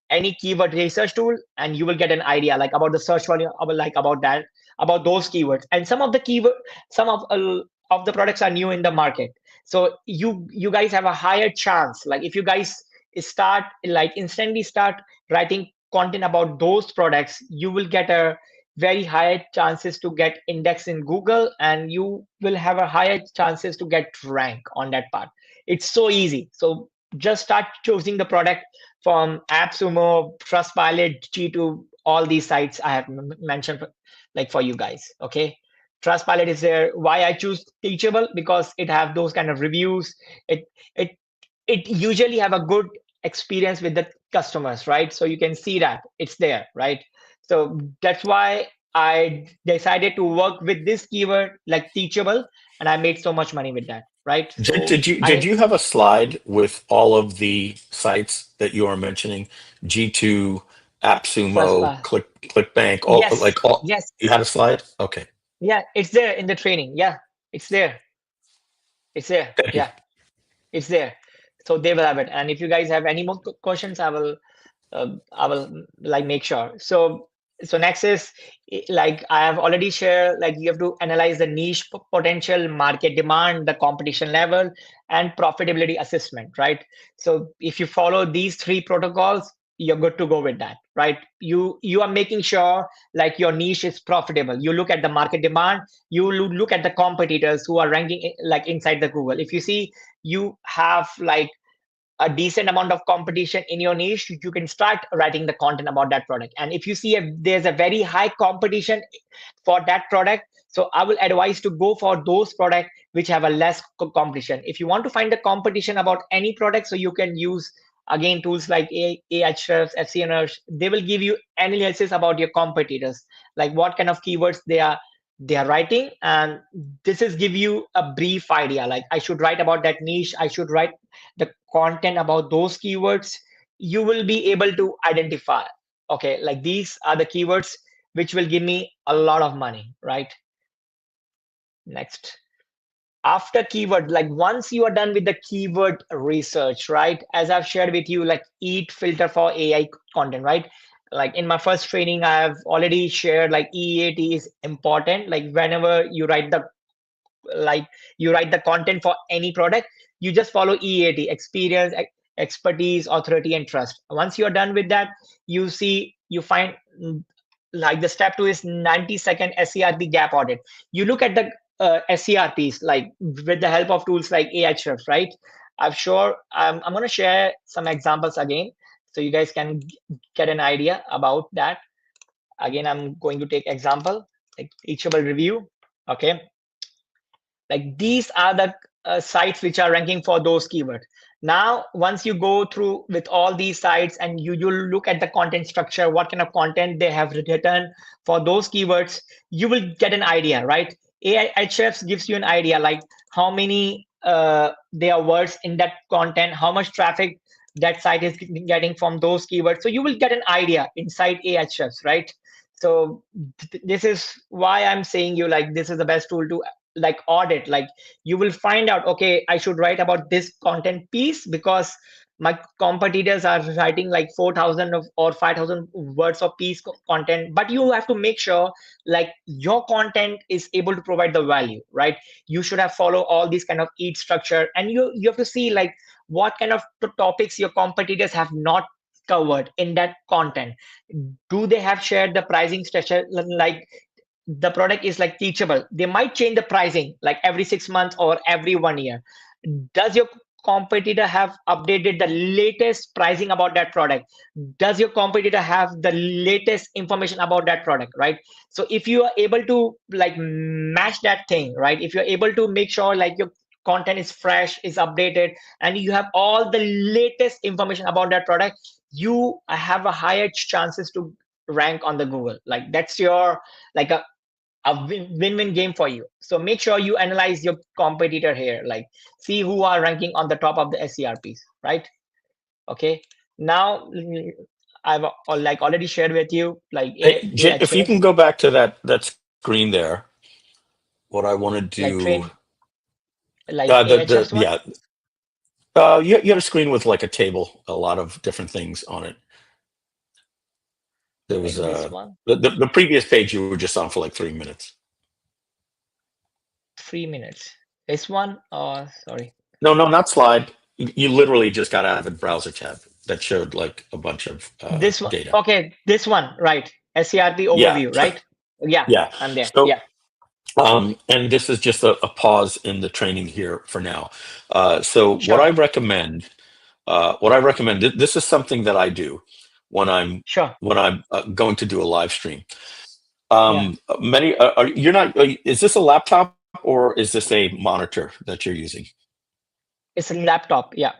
any keyword research tool, and you will get an idea like about the search volume, like about that, about those keywords. And some of the keyword, some of the products are new in the market. So you guys have a higher chance, like if you guys start like instantly start writing content about those products, you will get a very high chances to get index in Google, and you will have a higher chances to get rank on that part. It's so easy. So just start choosing the product from AppSumo, Trustpilot, G2, all these sites I have mentioned like for you guys. Okay, Trustpilot is there. Why I choose Teachable? Because it have those kind of reviews. It it usually have a good experience with the customers, right? So you can see that it's there, right? So that's why I decided to work with this keyword like Teachable, and I made so much money with that, right? Did, So did you did I you have a slide with all of the sites that you are mentioning? G2, trust AppSumo, ClickBank, all yes, like all. yes, You had a slide? Okay, yeah, it's there in the training. Yeah, it's there. It's there. thank you. Yeah, it's there. So they will have it. And if you guys have any more questions, I will like make sure. So next is like I have already shared, like you have to analyze the niche potential, market demand, the competition level, and profitability assessment, right? So if you follow these 3 protocols, you're good to go with that, right? You are making sure like your niche is profitable. You look at the market demand, you look at the competitors who are ranking like inside the Google. If you see you have like a decent amount of competition in your niche, you can start writing the content about that product. And if you see there's a very high competition for that product, so I will advise to go for those products which have a less competition. If you want to find the competition about any product, so you can use again tools like Ahrefs, FCNers. They will give you analysis about your competitors, like what kind of keywords they are writing, and this is give you a brief idea, like I should write about that niche, I should write the content about those keywords. You will be able to identify, okay, like these are the keywords which will give me a lot of money, right? Next, after keyword, like once you are done with the keyword research, right, as I've shared with you, like EAT filter for AI content, right? Like in my first training I have already shared like EAT is important. Like whenever you write the like you write the content for any product, you just follow EAT, experience, expertise, authority, and trust. Once you're done with that, you find like the step 2 is 90-second SERP gap audit. You look at the SERPs like with the help of tools like Ahrefs, right? I'm going to share some examples again so you guys can get an idea about that. Again, I'm going to take example like teachable review. Okay, like these are the sites which are ranking for those keywords. Now, once you go through with all these sites and you look at the content structure, what kind of content they have written for those keywords, you will get an idea, right? Ahrefs gives you an idea like how many there are words in that content, how much traffic that site is getting from those keywords. So you will get an idea inside Ahrefs, right? So this is why I'm saying you like this is the best tool to like audit. Like you will find out, okay, I should write about this content piece because my competitors are writing like 4,000 or 5,000 words of piece content, but you have to make sure like your content is able to provide the value, right? You should have follow all these kind of eat structure, and you have to see like what kind of topics your competitors have not covered in that content. Do they have shared the pricing structure? Like the product is like teachable, they might change the pricing like every 6 months or every 1 year. Does your competitor have updated the latest pricing about that product? Does your competitor have the latest information about that product, right? So if you are able to like match that thing, right, if you're able to make sure like your content is fresh, is updated, and you have all the latest information about that product, you have a higher chances to rank on the Google. Like that's your like a win-win game for you. So make sure you analyze your competitor here, like see who are ranking on the top of the SERPs, right? Okay. Now I've like already shared with you like Hey, Jit, if you Ahrefs, can go back to that screen there, what I want to like do, like Ahrefs one. yeah, you had a screen with like a table, a lot of different things on it. There was Like this one, the previous page you were just on for like 3 minutes. 3 minutes. This one, or sorry. No, not slide. You literally just got out of a browser tab that showed like a bunch of This one, data. okay, this one, right? SERP Yeah, overview, right? Yeah, yeah. I'm there. So, Yeah, and this is just a pause in the training here for now. So sure, what I recommend, this is something that I do when I'm sure. going to do a live stream. Yeah, Many you're not. Is this a laptop or is this a monitor that you're using? it's a laptop. Yeah,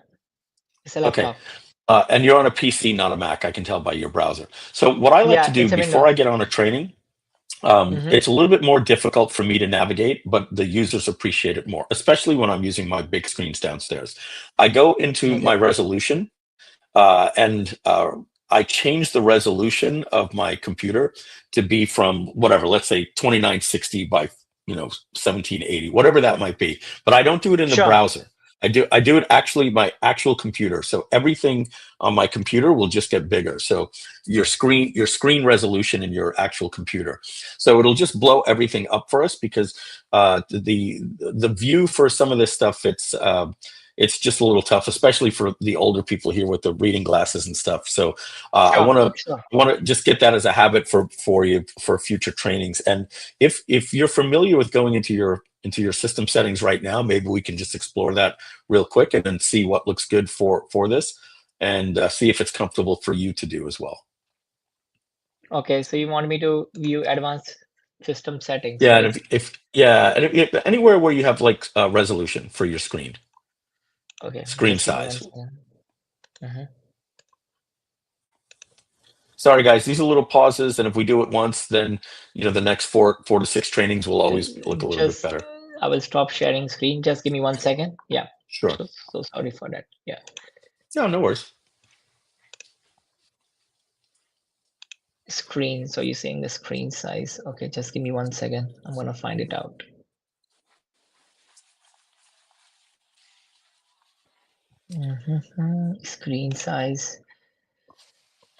it's a Okay. laptop. And you're on a PC, not a Mac. I can tell by your browser. So what I like to Yeah, do it's a before Windows. I get on a training, Mm-hmm. it's a little bit more difficult for me to navigate, but the users appreciate it more, especially when I'm using my big screens downstairs. I go into my Okay. resolution and I change the resolution of my computer to be from whatever, let's say 2960 by 1780, whatever that might be. But I don't do it in the Sure. browser. I do it actually my actual computer. So everything on my computer will just get bigger. So your screen resolution in your actual computer. So it'll just blow everything up for us because the view for some of this stuff it's just a little tough, especially for the older people here with the reading glasses and stuff. So I Sure. want Sure. to just get that as a habit for you for future trainings. And if you're familiar with going into your system settings right now, maybe we can just explore that real quick and then see what looks good for this and see if it's comfortable for you to do as well. Okay, so you want me to view advanced system settings, Yeah, right? and if anywhere where you have like resolution for your screen. Okay. Screen Just give me one size. second. Mhm. Sorry, guys, these are little pauses, and if we do it once, then the next four to six trainings will always look a little bit Just better. I will stop sharing screen. Just give me 1 second. Yeah. Sure. So sorry for that. Yeah. No, no worries. Screen. So you're saying the screen size. Okay, just give me 1 second. I'm gonna find it out. Screen size.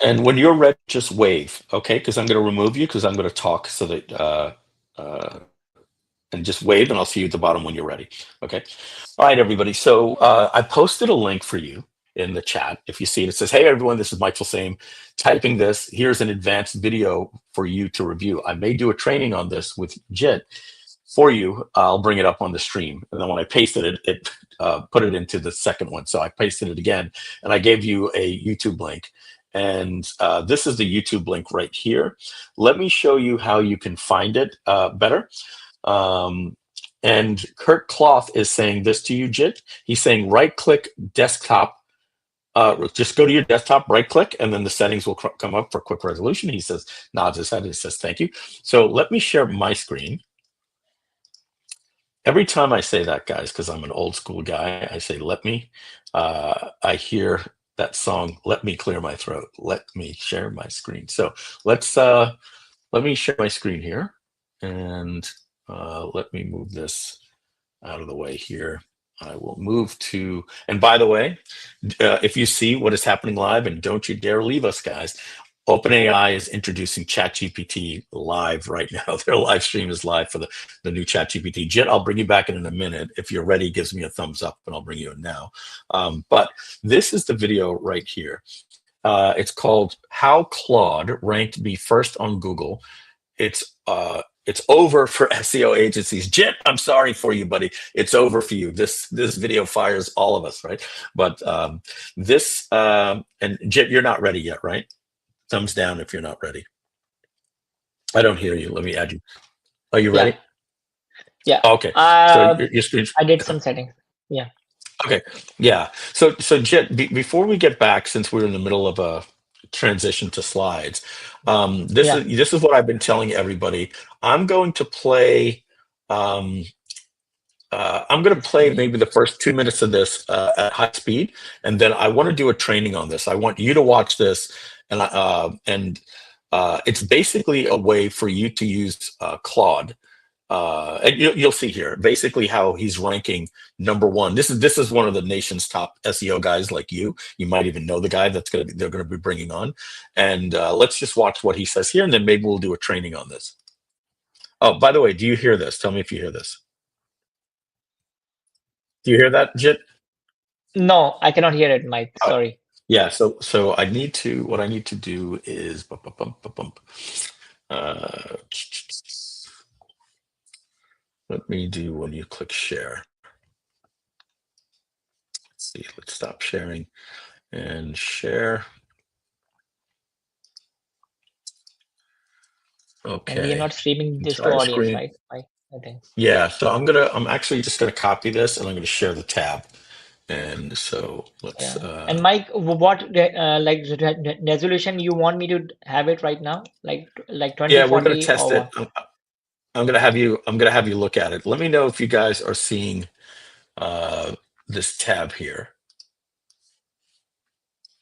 And when you're ready, just wave, okay? Because I'm going to remove you because I'm going to talk so that and just wave, and I'll see you at the bottom when you're ready. Okay. All right, everybody. So I posted a link for you in the chat. If you see it, it says, "Hey, everyone, this is Mike Filsaime typing this. Here's an advanced video for you to review. I may do a training on this with Jit for you. I'll bring it up on the stream." And then when I pasted it, it put it into the second one. So I pasted it again, and I gave you a YouTube link. And this is the YouTube link right here. Let me show you how you can find it better. And Kurt Cloth is saying this to you, Jit. He's saying right-click desktop. Just go to your desktop, right-click, and then the settings will come up for quick resolution. He says, nods his head, he says, thank you. So let me share my screen. Every time I say that, guys, because I'm an old school guy, I say, let me. I hear that song, Let Me Clear My Throat. Let me share my screen. So let me share my screen here. And let me move this out of the way here. I will move to, and by the way, if you see what is happening live, and don't you dare leave us, guys, OpenAI is introducing ChatGPT live right now. Their live stream is live for the new ChatGPT. Jit, I'll bring you back in a minute. If you're ready, gives me a thumbs up, and I'll bring you in now. But this is the video right here. It's called How Claude Ranked Me First on Google. It's over for SEO agencies. Jit, I'm sorry for you, buddy. It's over for you. This video fires all of us, right? But and Jit, you're not ready yet, right? Thumbs down if you're not ready. I don't hear you. Let me add you. Are you ready? Yeah. Okay. So your screen. I did some settings. Yeah. Okay. Yeah. So Jit, before we get back, since we're in the middle of a transition to slides, this is what I've been telling everybody. I'm going to play. I'm going to play maybe the first 2 minutes of this at high speed, and then I want to do a training on this. I want you to watch this, and it's basically a way for you to use Claude. And you'll see here basically how he's ranking #1. This is one of the nation's top SEO guys like you. You might even know the guy they're going to be bringing on. And let's just watch what he says here, and then maybe we'll do a training on this. Oh, by the way, do you hear this? Tell me if you hear this. Do you hear that, Jit? No, I cannot hear it, Mike. Sorry. Yeah. So I need to. What I need to do is. Let me do when you click share. Let's see. Let's stop sharing and share. Okay. And we are not streaming this to audience, right? I think. Yeah. So I'm actually just gonna copy this, and I'm gonna share the tab. And so let's. And Mike, what like resolution you want me to have it right now? Like 2040? Yeah, we're gonna test it. I'm gonna have you look at it. Let me know if you guys are seeing this tab here.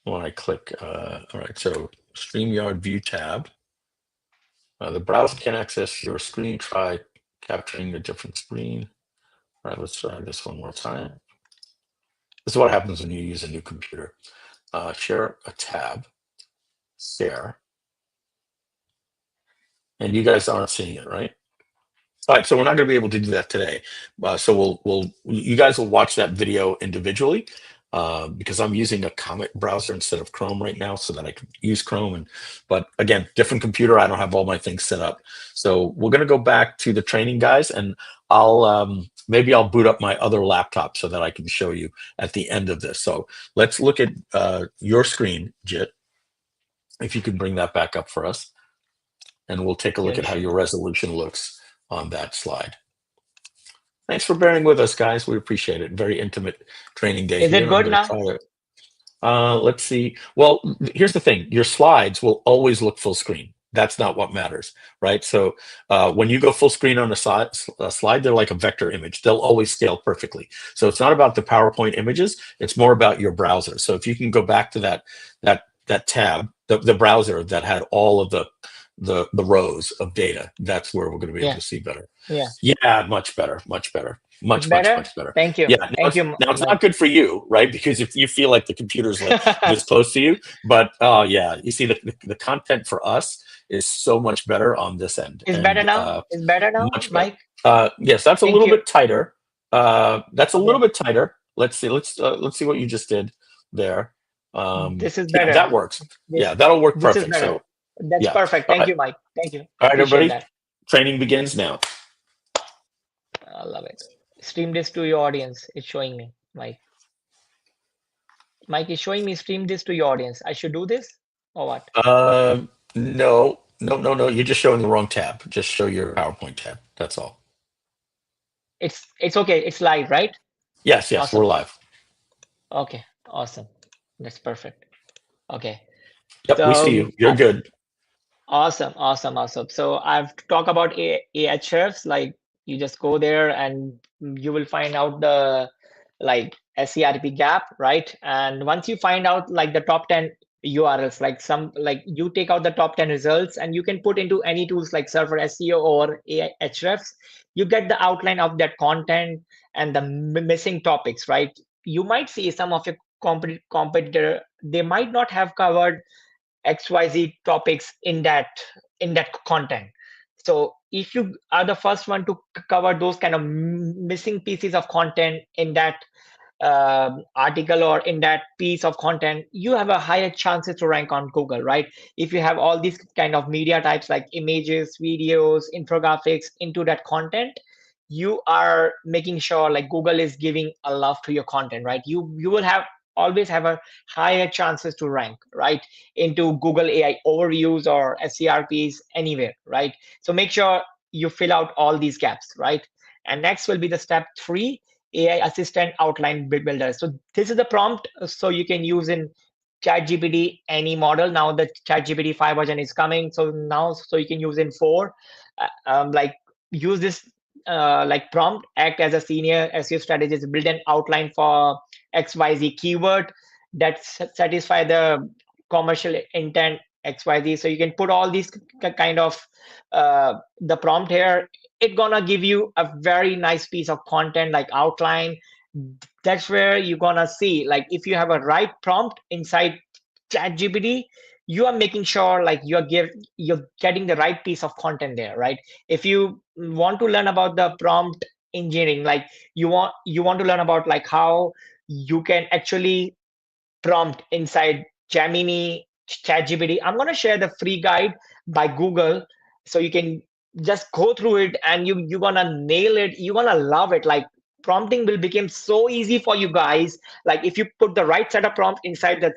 When I click, all right, so StreamYard View tab. The browser can access your screen. Try capturing a different screen. All right, let's try this one more time. This is what happens when you use a new computer. Share a tab, share. And you guys aren't seeing it, right? All right, so we're not going to be able to do that today. So you guys will watch that video individually because I'm using a Comet browser instead of Chrome right now, so that I can use Chrome. But again, different computer. I don't have all my things set up. So we're going to go back to the training, guys, and maybe I'll boot up my other laptop so that I can show you at the end of this. So let's look at your screen, Jit. If you can bring that back up for us, and we'll take a look at how your resolution looks on that slide. Thanks for bearing with us, guys. We appreciate it. Very intimate training day. Is it good now? Let's see. Well, here's the thing. Your slides will always look full screen. That's not what matters, right? So when you go full screen on a slide, they're like a vector image. They'll always scale perfectly. So it's not about the PowerPoint images. It's more about your browser. So if you can go back to that tab, the browser that had all of the rows of data, that's where we're going to be able to see better. Yeah, much better. Much better. Much better. Thank you. Yeah, now it's not good for you, right? Because if you feel like the computer's like this close to you, but yeah, you see the content for us is so much better on this end. It's better now. It's better now, Mike. Yes, that's a little bit tighter. That's a little bit tighter. Let's see. Let's see what you just did there. This is better. Yeah, that works. Yeah, that'll work perfect. So that's perfect. Thank you, Mike. Thank you. All right, everybody. Training begins now. I love it. Stream this to your audience. It's showing me, Mike. Mike is showing me stream this to your audience. I should do this or what? No. You're just showing the wrong tab. Just show your PowerPoint tab. That's all. It's okay. It's live, right? Yes, Awesome. we're live. Okay, awesome. That's perfect. Okay. Yep, we see So you. You're good. awesome, awesome, awesome. So I've talked about Ahrefs, like you just go there and you will find out the like SERP gap, right? And once you find out like the top 10 URLs, like some like you take out the top 10 results and you can put into any tools like Server SEO or Ahrefs, you get the outline of that content and the missing topics, right? You might see some of your competitor, they might not have covered XYZ topics in that content. So if you are the first one to cover those kind of missing pieces of content in that article or in that piece of content, you have a higher chances to rank on Google, right? If you have all these kind of media types like images, videos, infographics into that content, you are making sure like Google is giving a love to your content, right? You will have always have a higher chances to rank, right? Into Google AI overviews or SCRPs anywhere, right? So make sure you fill out all these gaps, right? And next will be the step 3, AI assistant outline builder. So this is the prompt, so you can use in ChatGPT any model. Now the ChatGPT 5 version is coming, so now so you can use in 4. Like use this like prompt, act as a senior SEO strategist, build an outline for XYZ keyword that satisfy the commercial intent XYZ. So you can put all these kind of the prompt here. It's gonna give you a very nice piece of content like outline. That's where you're gonna see like if you have a right prompt inside ChatGPT, you are making sure like you're getting the right piece of content there, right? If you want to learn about the prompt engineering, like you want to learn about like how you can actually prompt inside Gemini, ChatGPT. I'm going to share the free guide by Google, so you can just go through it and you're going to nail it. You're going to love it. Like prompting will become so easy for you guys. Like if you put the right set of prompt inside the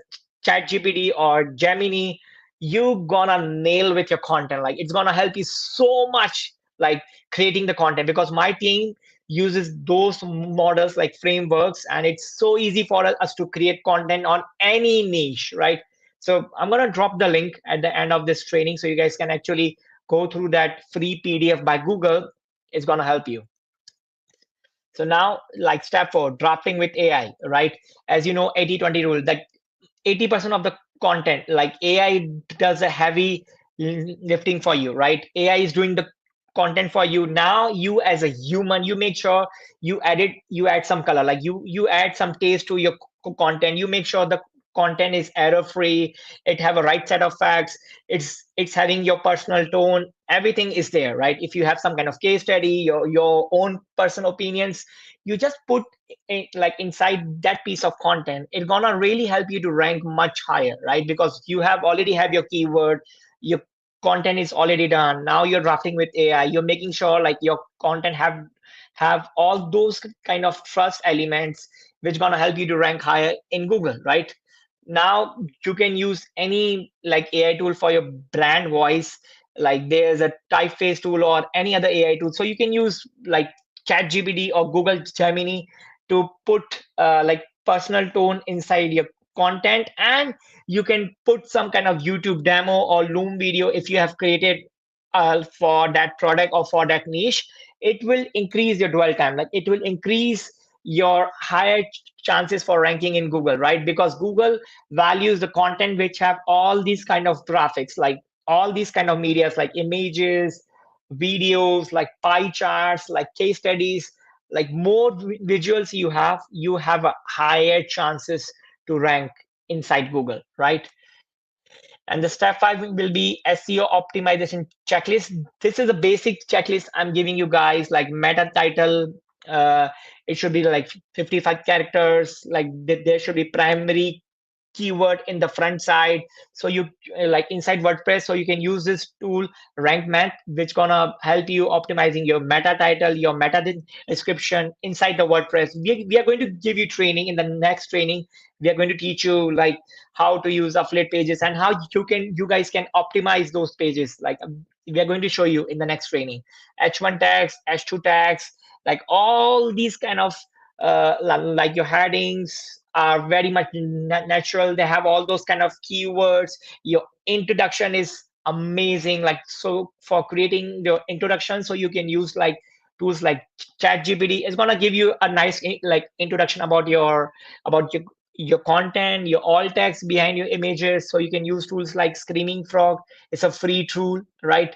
ChatGPT or Gemini, you gonna nail with your content. Like it's gonna help you so much like creating the content, because my team uses those models like frameworks, and it's so easy for us to create content on any niche, right? So I'm going to drop the link at the end of this training so you guys can actually go through that free PDF by Google. It's going to help you. So now like step 4, drafting with AI, right? As you know, 80-20 rule, that 80% of the content like AI does a heavy lifting for you, right? AI is doing the content for you. Now you as a human, you make sure you add some color, like you add some taste to your content. You make sure the content is error free, it have a right set of facts, it's having your personal tone, everything is there, right? If you have some kind of case study, your own personal opinions, you just put like inside that piece of content. It's gonna really help you to rank much higher, right? Because you have already have your keyword, your content is already done. Now you're drafting with AI, you're making sure like your content have all those kind of trust elements which gonna help you to rank higher in Google, right? Now you can use any like AI tool for your brand voice, like there's a typeface tool or any other AI tool. So you can use like ChatGPT or Google Gemini to put like personal tone inside your content, and you can put some kind of YouTube demo or Loom video if you have created for that product or for that niche. It will increase your dwell time, like it will increase your higher chances for ranking in Google, right? Because Google values the content which have all these kind of graphics, like all these kind of medias like images, videos, like pie charts, like case studies. Like more visuals you have a higher chances to rank inside Google, right? And the step 5 will be SEO optimization checklist. This is a basic checklist I'm giving you guys, like meta title. It should be like 55 characters. Like there should be primary keyword in the front side. So you like inside WordPress, so you can use this tool rank math, which gonna help you optimizing your meta title, your meta description inside the WordPress. We are going to give you training in the next training. We are going to teach you like how to use affiliate pages and how you guys can optimize those pages. Like we are going to show you in the next training. H1 tags, H2 tags, Like all these kind of like your headings are very much natural. They have all those kind of keywords. Your introduction is amazing. Like, so for creating your introduction, so you can use like tools like ChatGPT. It's gonna give you a nice like introduction about your content, your alt text behind your images. So you can use tools like Screaming Frog. It's a free tool, right?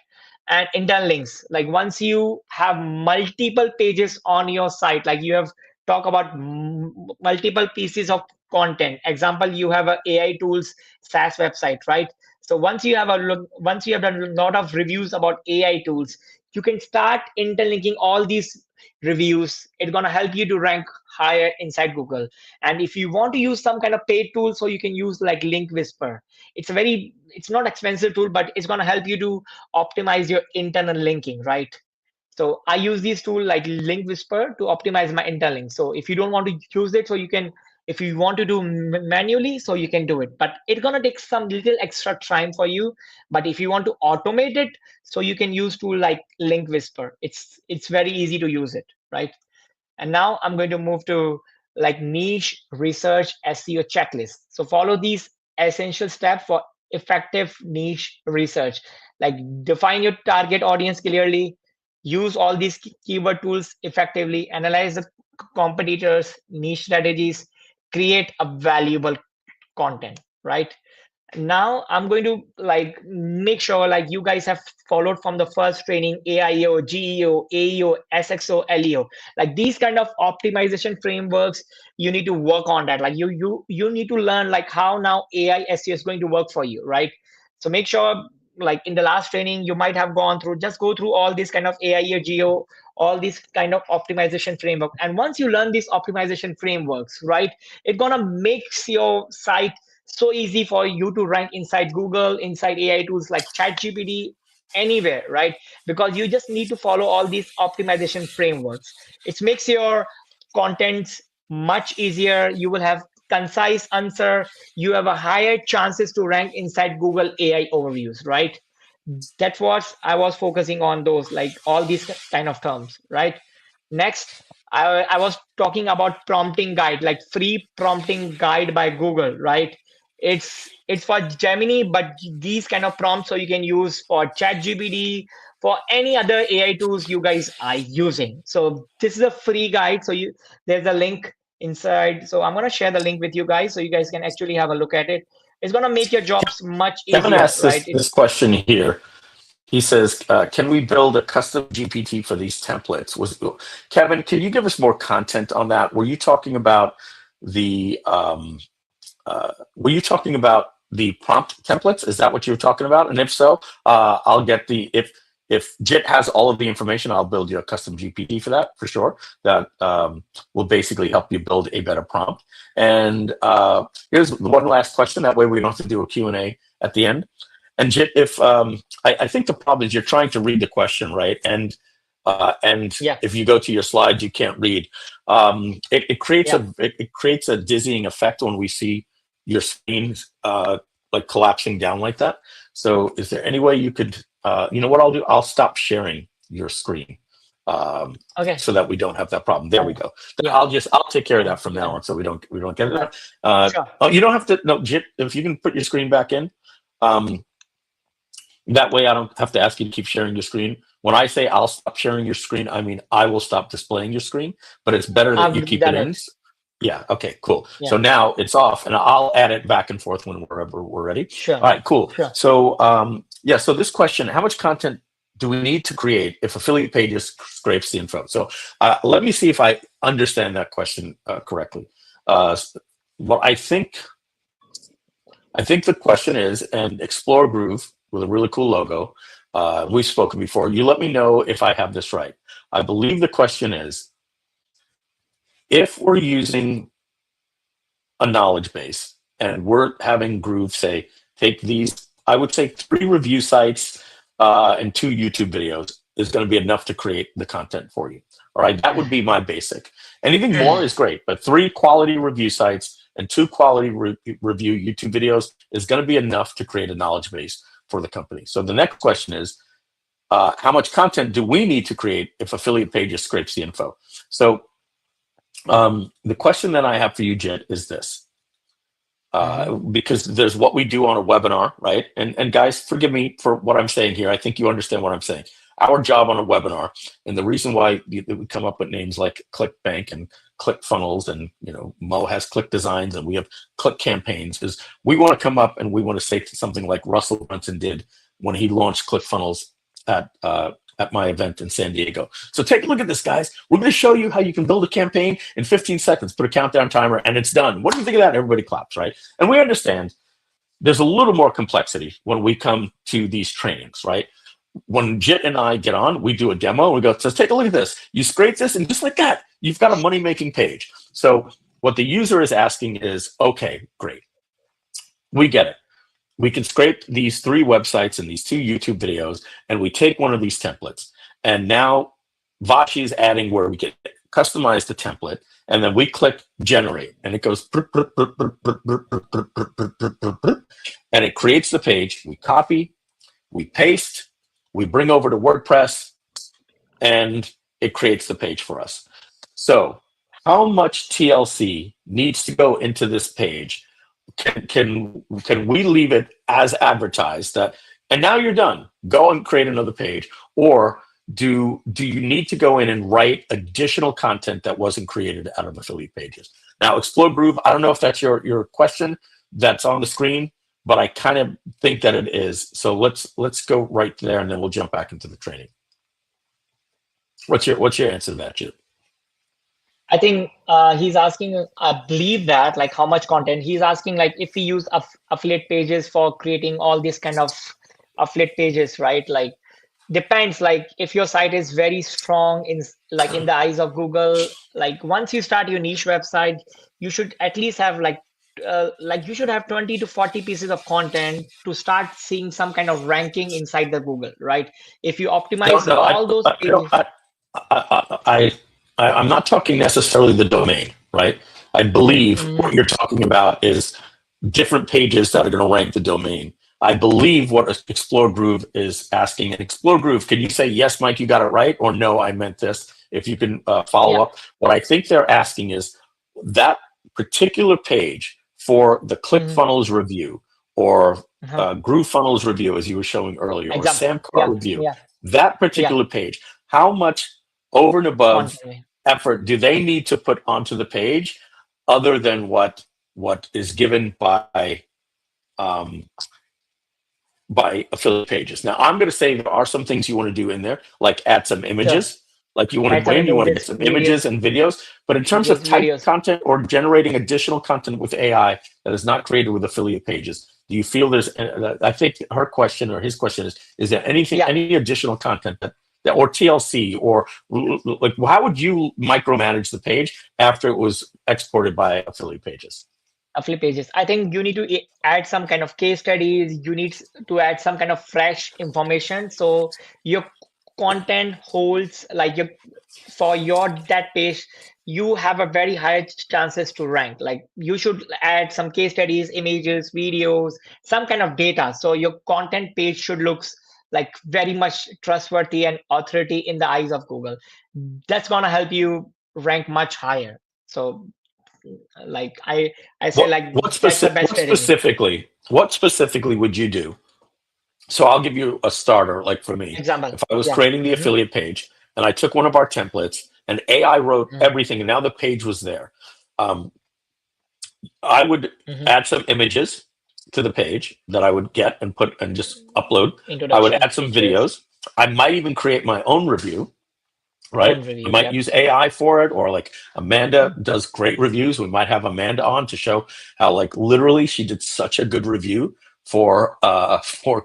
And internal links. Like once you have multiple pages on your site, like you have talk about multiple pieces of content. Example, you have a AI tools SaaS website, right? So once you have once you have done a lot of reviews about AI tools, you can start interlinking all these reviews. It's gonna help you to rank higher inside Google. And if you want to use some kind of paid tool, so you can use like Link Whisper. It's not expensive tool, but it's gonna help you to optimize your internal linking, right? So I use these tools like Link Whisper to optimize my interlink. So if you don't want to use it, so you can, if you want to do manually, so you can do it, but it's gonna take some little extra time for you. But if you want to automate it, so you can use tool like Link Whisper. It's very easy to use it, right? And now I'm going to move to like niche research SEO checklist. So follow these essential steps for effective niche research. Like define your target audience clearly, use all these keyword tools effectively, analyze the competitors, niche strategies, create a valuable content, right? Now I'm going to like make sure like you guys have followed from the first training, AIO, GEO, AEO, SXO, LEO. Like these kind of optimization frameworks, you need to work on that. Like you need to learn like how now AI SEO is going to work for you, right? So make sure like in the last training you might have gone through, just go through all these kind of AIO, GEO, all these kind of optimization framework. And once you learn these optimization frameworks, right, it's gonna make your site so easy for you to rank inside Google, inside AI tools like ChatGPT, anywhere, right? Because you just need to follow all these optimization frameworks. It makes your contents much easier. You will have concise answer. You have a higher chances to rank inside Google AI overviews, right? That's what I was focusing on, those like all these kind of terms, right? Next, I was talking about prompting guide, like free prompting guide by Google, right? It's for Gemini, but these kind of prompts so you can use for ChatGPT, for any other AI tools you guys are using. So this is a free guide. So there's a link inside. So I'm gonna share the link with you guys so you guys can actually have a look at it. It's gonna make your jobs much Kevin easier, asked right? this question here. He says, can we build a custom GPT for these templates? Kevin, can you give us more content on that? Were you talking about the prompt templates? Is that what you were talking about? And if so, I'll get if JIT has all of the information, I'll build you a custom GPT for that, for sure. That will basically help you build a better prompt. And here's one last question. That way we don't have to do a Q&A at the end. And JIT, if I think the problem is you're trying to read the question, right? And Yeah. if you go to your slides, you can't read. It creates a dizzying effect when we see your screens like collapsing down like that. So is there any way you could, you know what I'll do? I'll stop sharing your screen. Okay. So that we don't have that problem. There we go. Yeah. I'll take care of that from now on, so we don't get it. Sure. Oh, you don't have to. No, JIT, if you can put your screen back in. That way I don't have to ask you to keep sharing your screen. When I say I'll stop sharing your screen, I mean I will stop displaying your screen, but it's better that you keep it in. Yeah, okay, cool. Yeah. So now it's off, and I'll add it back and forth whenever we're ready. Sure. All right, cool. Sure. So yeah, so this question, how much content do we need to create if affiliate pages scrapes the info? So let me see if I understand that question correctly. Well, I think the question is, and Explore Groove with a really cool logo. We've spoken before. You let me know if I have this right. I believe the question is, if we're using a knowledge base and we're having Groove say, take these, I would say 3 review sites and 2 YouTube videos is going to be enough to create the content for you. All right, that would be my basic. Anything more is great, but 3 quality review sites and 2 quality review YouTube videos is going to be enough to create a knowledge base for the company. So the next question is, how much content do we need to create if Affiliate Pages scrapes the info? So the question that I have for you, Jit, is this. Because there's what we do on a webinar, right? And guys, forgive me for what I'm saying here. I think you understand what I'm saying. Our job on a webinar, and the reason why we come up with names like ClickBank and ClickFunnels, and Mo has Click Designs, and we have Click Campaigns, is we want to come up and we want to say something like Russell Brunson did when he launched ClickFunnels at my event in San Diego. So take a look at this, guys. We're going to show you how you can build a campaign in 15 seconds, put a countdown timer, and it's done. What do you think of that? Everybody claps, right? And we understand there's a little more complexity when we come to these trainings, right? When Jit and I get on, we do a demo, and we go, so take a look at this. You scrape this, and just like that, you've got a money-making page. So what the user is asking is, okay, great. We get it. We can scrape these 3 websites and these 2 YouTube videos, and we take one of these templates. And now Vashi is adding where we can customize the template, and then we click generate, and it goes, and it creates the page. We copy, we paste, we bring over to WordPress, and it creates the page for us. So how much TLC needs to go into this page? Can we leave it as advertised that, and now you're done, go and create another page? Or do you need to go in and write additional content that wasn't created out of Affiliate Pages? Now, Explode Groove, I don't know if that's your question that's on the screen, but I kind of think that it is. So let's go right there, and then we'll jump back into the training. What's your answer to that, Jit? I think he's asking, I believe that, like, how much content. He's asking, like, if we use affiliate pages for creating all these kind of affiliate pages, right? Like, depends, like, if your site is very strong in the eyes of Google, like, once you start your niche website, you should at least have you should have 20 to 40 pieces of content to start seeing some kind of ranking inside the Google, right? If you optimize all those pages. I'm not talking necessarily the domain, right? I believe what you're talking about is different pages that are going to rank the domain. I believe what Explore Groove is asking. And Explore Groove, can you say, yes, Mike, you got it right? Or no, I meant this. If you can follow up. What I think they're asking is that particular page for the ClickFunnels review, or Groove Funnels review, as you were showing earlier, or Samcar review, that particular page, how much over and above effort do they need to put onto the page other than what is given by Affiliate Pages? Now, I'm going to say there are some things you want to do in there, like add some images. Like you want to go in, you want to get some images and videos. But in terms of type content or generating additional content with AI that is not created with Affiliate Pages, do you feel there's, I think her question or his question is there anything, any additional content that or TLC, or like how would you micromanage the page after it was exported by Affiliate Pages? Affiliate Pages, I think you need to add some kind of case studies. You need to add some kind of fresh information, so your content holds, like, that page, you have a very high chances to rank. Like, you should add some case studies, images, videos, some kind of data, so your content page should look like very much trustworthy and authority in the eyes of Google. That's gonna help you rank much higher. So, like, I say, what specifically would you do? So I'll give you a starter. Like for me, example, if I was creating the affiliate page and I took one of our templates and AI wrote everything, and now the page was there, I would add some images to the page that I would get and put and just upload. I would add some videos. I might even create my own review, right? I might use AI for it, or like Amanda does great reviews. We might have Amanda on to show how, like, literally she did such a good review for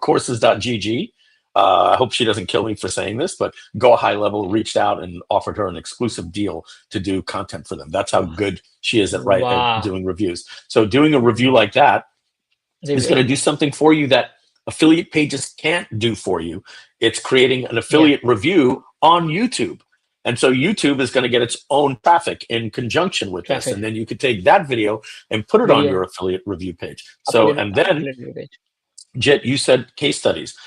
courses.gg. I hope she doesn't kill me for saying this, but Go High Level reached out and offered her an exclusive deal to do content for them. That's how good she is at doing reviews. So doing a review like that is going to do something for you that Affiliate Pages can't do for you. It's creating an affiliate review on YouTube. And so YouTube is going to get its own traffic in conjunction with this. And then you could take that video and put it on your affiliate review page. So, and then, Jit, you said case studies.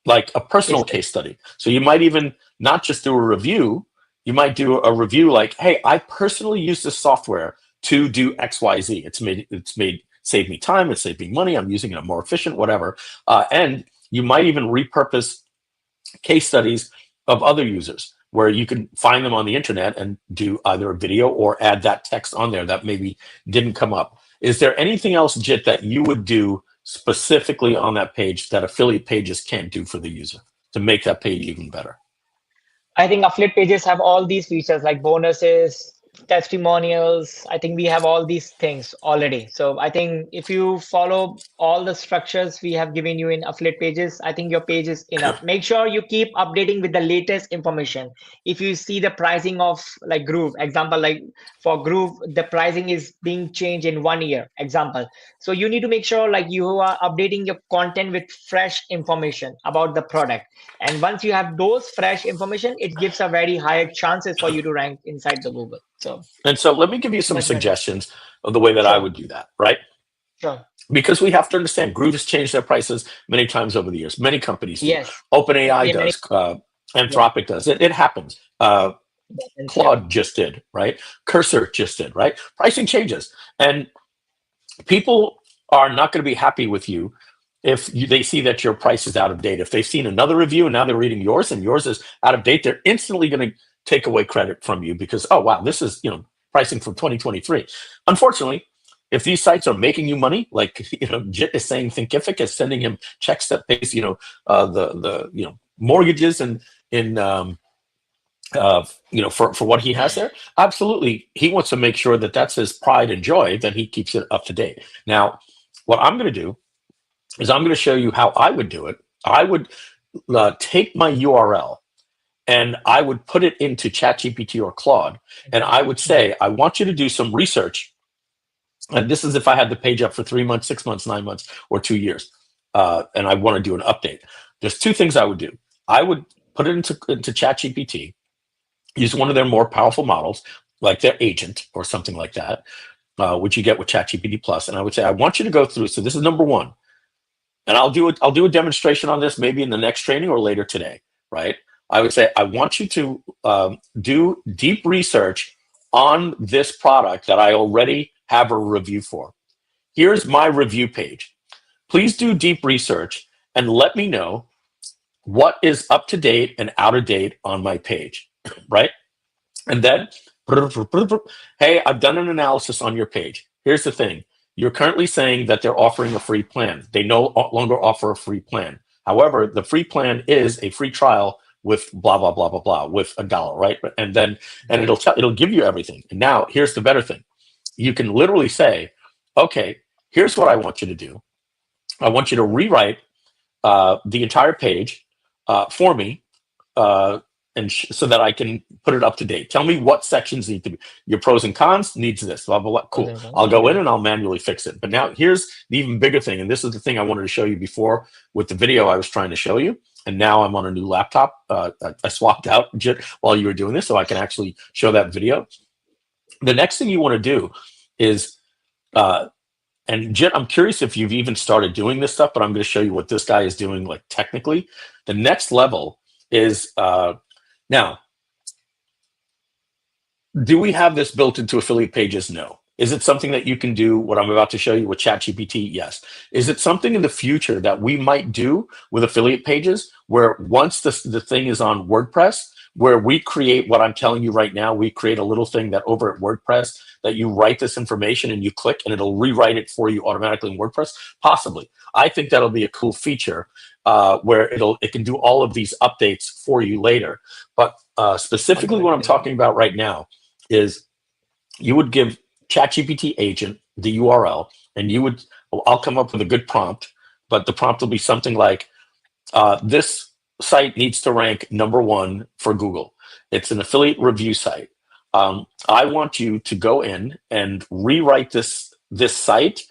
like a personal case study. So you might even not just do a review, you might do a review like, hey, I personally use this software to do XYZ. Saved me time, it's saved me money, I'm using it more efficient, whatever. And you might even repurpose case studies of other users where you can find them on the internet and do either a video or add that text on there that maybe didn't come up. Is there anything else, Jit, that you would do specifically on that page that affiliate pages can't do for the user to make that page even better? I think affiliate pages have all these features like bonuses, testimonials. I think we have all these things already. So I think if you follow all the structures we have given you in affiliate pages, I think your page is enough. Make sure you keep updating with the latest information. If you see the pricing of like Groove, example, like for Groove, the pricing is being changed in 1 year, example. So you need to make sure like you are updating your content with fresh information about the product. And once you have those fresh information, it gives a very higher chances for you to rank inside the Google. So let me give you some suggestions of the way that I would do that, right? Sure. Because we have to understand, Groove has changed their prices many times over the years. Many companies do. Yes. OpenAI does. Anthropic does. It happens. Claude just did, right? Cursor just did, right? Pricing changes. And people are not going to be happy with you if they see that your price is out of date. If they've seen another review and now they're reading yours and yours is out of date, they're instantly going to take away credit from you because, oh, wow, this is, pricing from 2023. Unfortunately, if these sites are making you money, like, Jit is saying Thinkific is sending him checks that pays, the mortgages and for what he has there, absolutely, he wants to make sure that that's his pride and joy, that he keeps it up to date. Now, what I'm going to do is I'm going to show you how I would do it. I would take my URL and I would put it into ChatGPT or Claude, and I would say, I want you to do some research. And this is if I had the page up for 3 months, 6 months, 9 months, or 2 years, and I want to do an update. There's two things I would do. I would put it into ChatGPT, use one of their more powerful models, like their agent or something like that, which you get with ChatGPT Plus. And I would say, I want you to go through. So this is number one, and I'll do a demonstration on this maybe in the next training or later today, right? I would say, I want you to do deep research on this product that I already have a review for. Here's my review page. Please do deep research and let me know what is up to date and out of date on my page, right? And then, hey, I've done an analysis on your page. Here's the thing. You're currently saying that they're offering a free plan. They no longer offer a free plan. However, the free plan is a free trial with blah, blah, blah, blah, blah, with $1, right? And it'll give you everything. And now here's the better thing. You can literally say, okay, here's what I want you to do. I want you to rewrite the entire page for me, so that I can put it up to date. Tell me what sections need to be. Your pros and cons needs this. Blah, blah, blah. Cool. I'll go in and I'll manually fix it. But now here's the even bigger thing. And this is the thing I wanted to show you before with the video I was trying to show you. And now I'm on a new laptop. I swapped out Jit while you were doing this so I can actually show that video. The next thing you want to do is, and Jit, I'm curious if you've even started doing this stuff, but I'm going to show you what this guy is doing, like technically. The next level is, now, do we have this built into affiliate pages? No. Is it something that you can do what I'm about to show you with ChatGPT? Yes. Is it something in the future that we might do with affiliate pages where once the thing is on WordPress, where we create what I'm telling you right now, we create a little thing that over at WordPress that you write this information and you click and it'll rewrite it for you automatically in WordPress? Possibly. I think that'll be a cool feature where it can do all of these updates for you later. But specifically what I'm talking about right now is you would give ChatGPT agent the URL and I'll come up with a good prompt, but the prompt will be something like, this site needs to rank #1 for Google. It's an affiliate review site. I want you to go in and rewrite this site,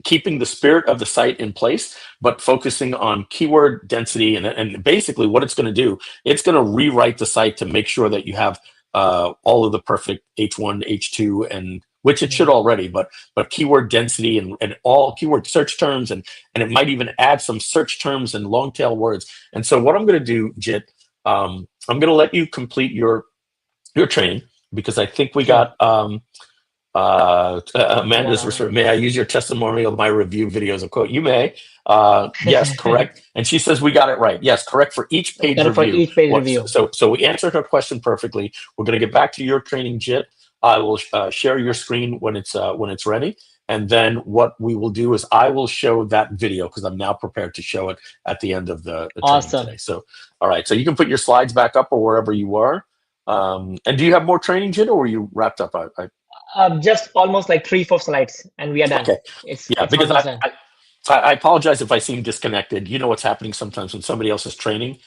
keeping the spirit of the site in place, but focusing on keyword density. And basically what it's going to do, it's going to rewrite the site to make sure that you have all of the perfect H1, H2, and which it should already, but keyword density and all keyword search terms, and it might even add some search terms and long tail words. And so what I'm going to do, Jit, I'm going to let you complete your training, because I think we Sure. got Amanda's research. May I use your testimonial of my review videos? Of quote, you may. Yes, correct. And she says we got it right. Yes, correct for each page For review. each page review. So we answered her question perfectly. We're going to get back to your training, Jit. I will share your screen when it's ready. And then what we will do is I will show that video, because I'm now prepared to show it at the end of the Awesome. training today. So, all right. So you can put your slides back up or wherever you are. And do you have more training, Jit, or are you wrapped up? Just almost like 3-4 slides, and we are done. Okay. It's Because almost done. I apologize if I seem disconnected. You know what's happening sometimes when somebody else is training.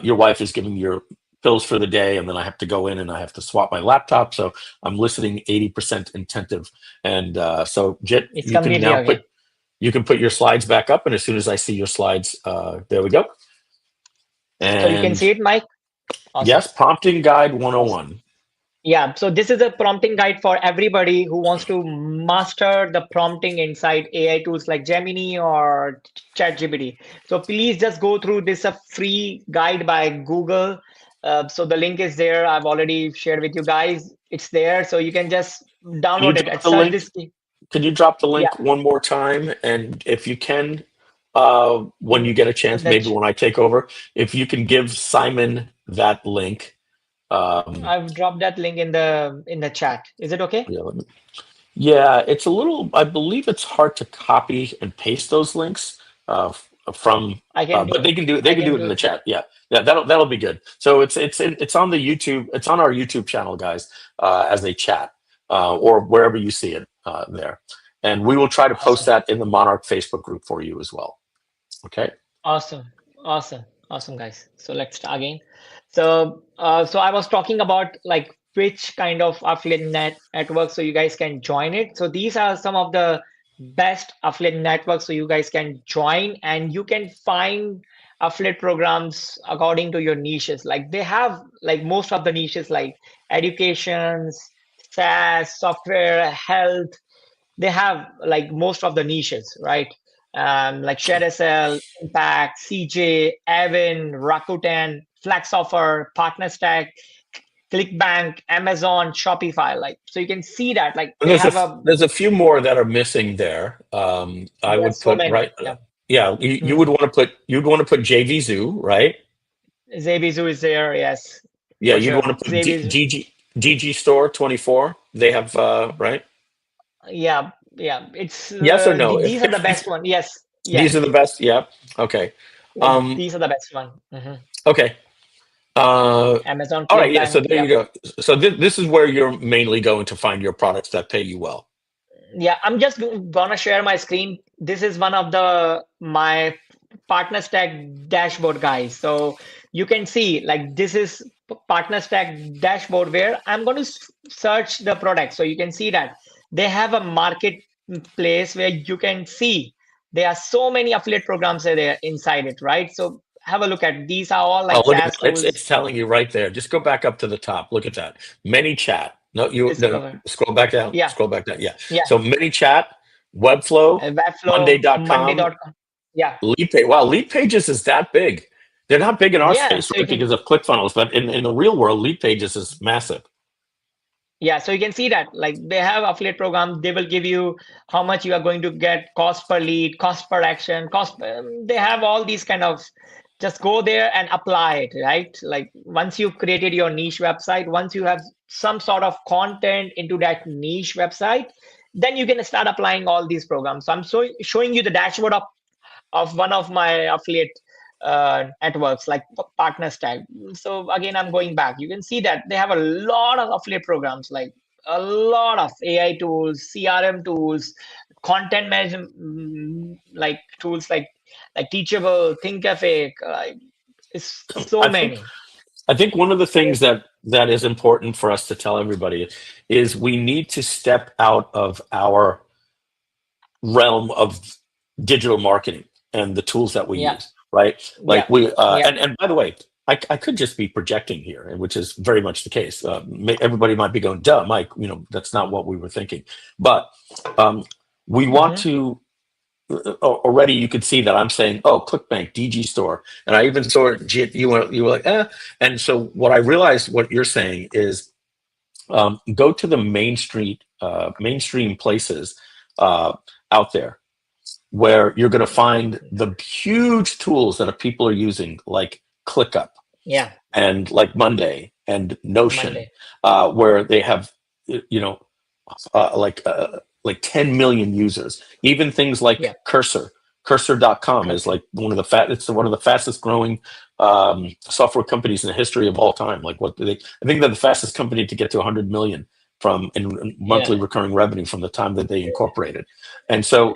Your wife is giving your pills for the day, and then I have to go in and I have to swap my laptop. So I'm listening 80% attentive. And so, Jit, It's you can completely now okay. put your slides back up. And as soon as I see your slides, there we go. And So you can see it, Mike? Awesome. Yes, Prompting Guide 101. Yeah, so this is a prompting guide for everybody who wants to master the prompting inside AI tools like Gemini or ChatGPT. So please just go through this a free guide by Google. So the link is there. I've already shared with you guys. It's there, so you can just download it. drop At the search link? this. Can you drop the link Yeah. one more time? And if you can, when you get a chance, That's- maybe when I take over, if you can give Simon that link. I've dropped that link in the chat. Is it okay? Yeah, it's a little, I believe it's hard to copy and paste those links from, I can do but they can do it. They I can do it in the chat. Yeah, that'll be good. So it's on the YouTube. It's on our YouTube channel, guys, as a chat or wherever you see it there. And we will try to post that in the Monarch Facebook group for you as well. Okay. Awesome, guys. So let's start again. So I was talking about like which kind of affiliate network so you guys can join it. So these are some of the best affiliate networks so you guys can join, and you can find affiliate programs according to your niches. Like they have like most of the niches like education, SaaS, software, health. They have like most of the niches, right? Like ShareSL, Impact, CJ, Avin, Rakuten, FlexOffer, PartnerStack, ClickBank, Amazon, Shopify. Like, so you can see that like they have there's a few more that are missing there. I would so put many. right. Yeah, you would want to put JVZoo, right? Zebizu is there, yes. Yeah, for you'd sure. want to put Zebizu. DG Store 24. They have right. Yeah. It's Yes or no? these are the best one. Yes. These are the best. Yeah. Okay. These are the best one. Okay. Amazon. All right. Yeah. So ClickBank, there you go. So this is where you're mainly going to find your products that pay you well. Yeah, I'm just gonna share my screen. This is one of my partner stack dashboard, guys. So you can see like this is partner stack dashboard where I'm going to search the product. So you can see that they have a marketplace where you can see there are so many affiliate programs there inside it, right? So have a look at these are all like Look SaaS at tools. it's telling you right there. Just go back up to the top. Look at that. ManyChat. No, scroll back down. Yeah. Scroll back down. Yeah. Yeah. So ManyChat, Webflow, Monday.com. Yeah. Lead Wow, Lead Pages is that big. They're not big in our space, so right? Because of ClickFunnels, but in the real world, Lead Pages is massive. Yeah, so you can see that like they have affiliate programs. They will give you how much you are going to get, cost per lead, cost per action, they have all these kind of, just go there and apply it, right? Like once you've created your niche website, once you have some sort of content into that niche website, then you can start applying all these programs. So I'm showing you the dashboard of one of my affiliate networks like partner stack. So again, I'm going back. You can see that they have a lot of affiliate programs, like a lot of AI tools, CRM tools, content management like tools like Teachable, Thinkific. It's so many. I think one of the things that is important for us to tell everybody is we need to step out of our realm of digital marketing and the tools that we use, right? Like and by the way, I could just be projecting here, which is very much the case. Everybody might be going, duh, Mike, that's not what we were thinking. But we want to, already you could see that I'm saying, oh, ClickBank, DG Store. And I even saw JIT, you were like, eh. And so what I realized what you're saying is go to the mainstream places out there where you're going to find the huge tools that people are using, like ClickUp, and like Monday and Notion, where they have, like 10 million users. Even things like Cursor.com is like one of the fastest growing software companies in the history of all time. Like I think they're the fastest company to get to 100 million in monthly recurring revenue from the time that they incorporated. And so,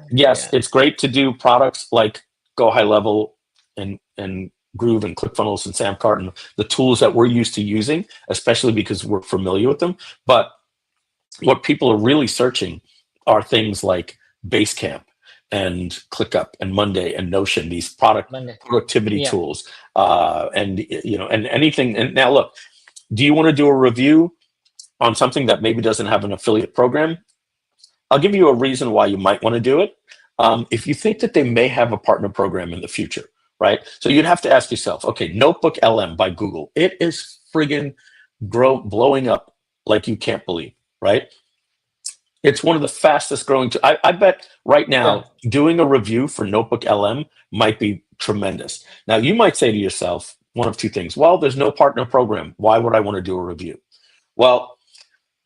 yes, it's great to do products like Go High Level and Groove and ClickFunnels and Samcart and the tools that we're used to using, especially because we're familiar with them. But what people are really searching are things like Basecamp and ClickUp and Monday and Notion, these productivity tools, and anything. And now look, do you want to do a review on something that maybe doesn't have an affiliate program? I'll give you a reason why you might want to do it. If you think that they may have a partner program in the future, right? So you'd have to ask yourself, okay, Notebook LM by Google, it is friggin' blowing up like you can't believe, right? It's one of the fastest growing. I bet right now doing a review for Notebook LM might be tremendous. Now you might say to yourself one of two things. Well, there's no partner program. Why would I want to do a review? Well,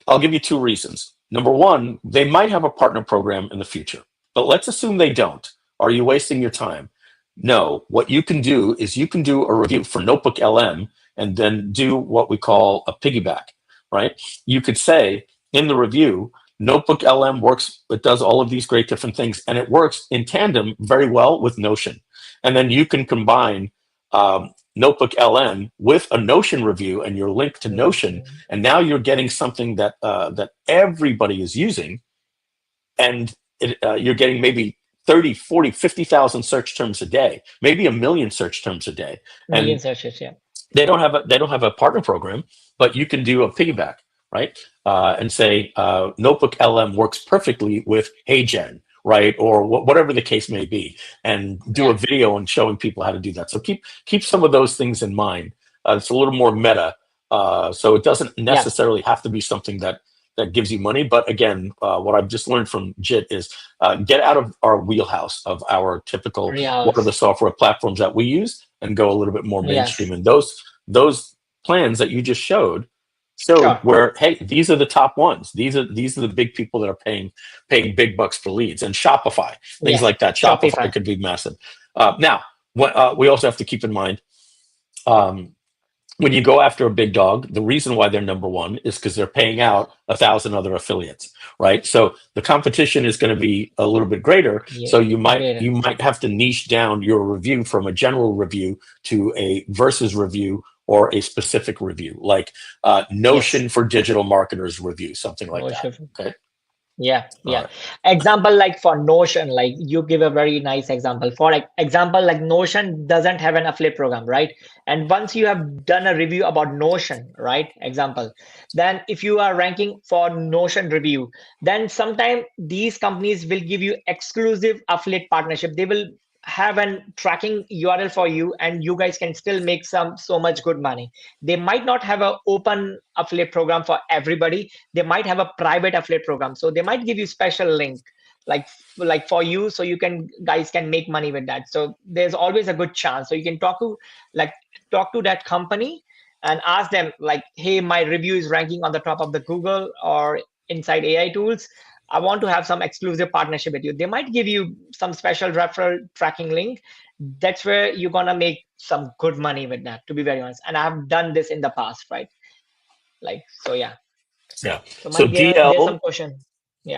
I'll give you two reasons. Number one, they might have a partner program in the future, but let's assume they don't. Are you wasting your time? No. What you can do is you can do a review for Notebook LM and then do what we call a piggyback, right? You could say in the review, Notebook LM works, it does all of these great different things, and it works in tandem very well with Notion. And then you can combine Notebook LM with a Notion review and your link to Notion, and now you're getting something that that everybody is using, and you're getting maybe 30, 40, 50,000 search terms a day, maybe 1 million search terms a day. Million searches, yeah. They don't have a partner program, but you can do a piggyback, right? And say Notebook LM works perfectly with HeyGen, right? Or whatever the case may be, and do a video on showing people how to do that. So keep some of those things in mind. It's a little more meta, so it doesn't necessarily have to be something that gives you money. But again, what I've just learned from JIT is get out of our wheelhouse of our typical what are the software platforms that we use, and go a little bit more mainstream. And those plans that you just showed where, hey, these are the top ones. These are the big people that are paying big bucks for leads. And Shopify, things like that. Shopify could be massive. Now, we also have to keep in mind, when you go after a big dog, the reason why they're number one is because they're paying out 1,000 other affiliates, right? So the competition is going to be a little bit greater. So you might have to niche down your review from a general review to a versus review, or a specific review, like Notion for digital marketers review, something like that. Okay. Right. Example, like for Notion, like you give a very nice example. For example, like Notion doesn't have an affiliate program, right? And once you have done a review about Notion, right? Example, then if you are ranking for Notion review, then sometime these companies will give you exclusive affiliate partnership. They will have a tracking URL for you, and you guys can still make so much good money. They might not have an open affiliate program for everybody. They might have a private affiliate program, so they might give you special link like for you, so you guys can make money with that. So there's always a good chance. So you can talk to that company and ask them like, hey, my review is ranking on the top of the Google or inside AI tools. I want to have some exclusive partnership with you. They might give you some special referral tracking link. That's where you're going to make some good money with that, to be very honest. And I've done this in the past, right? So DL, there's some question.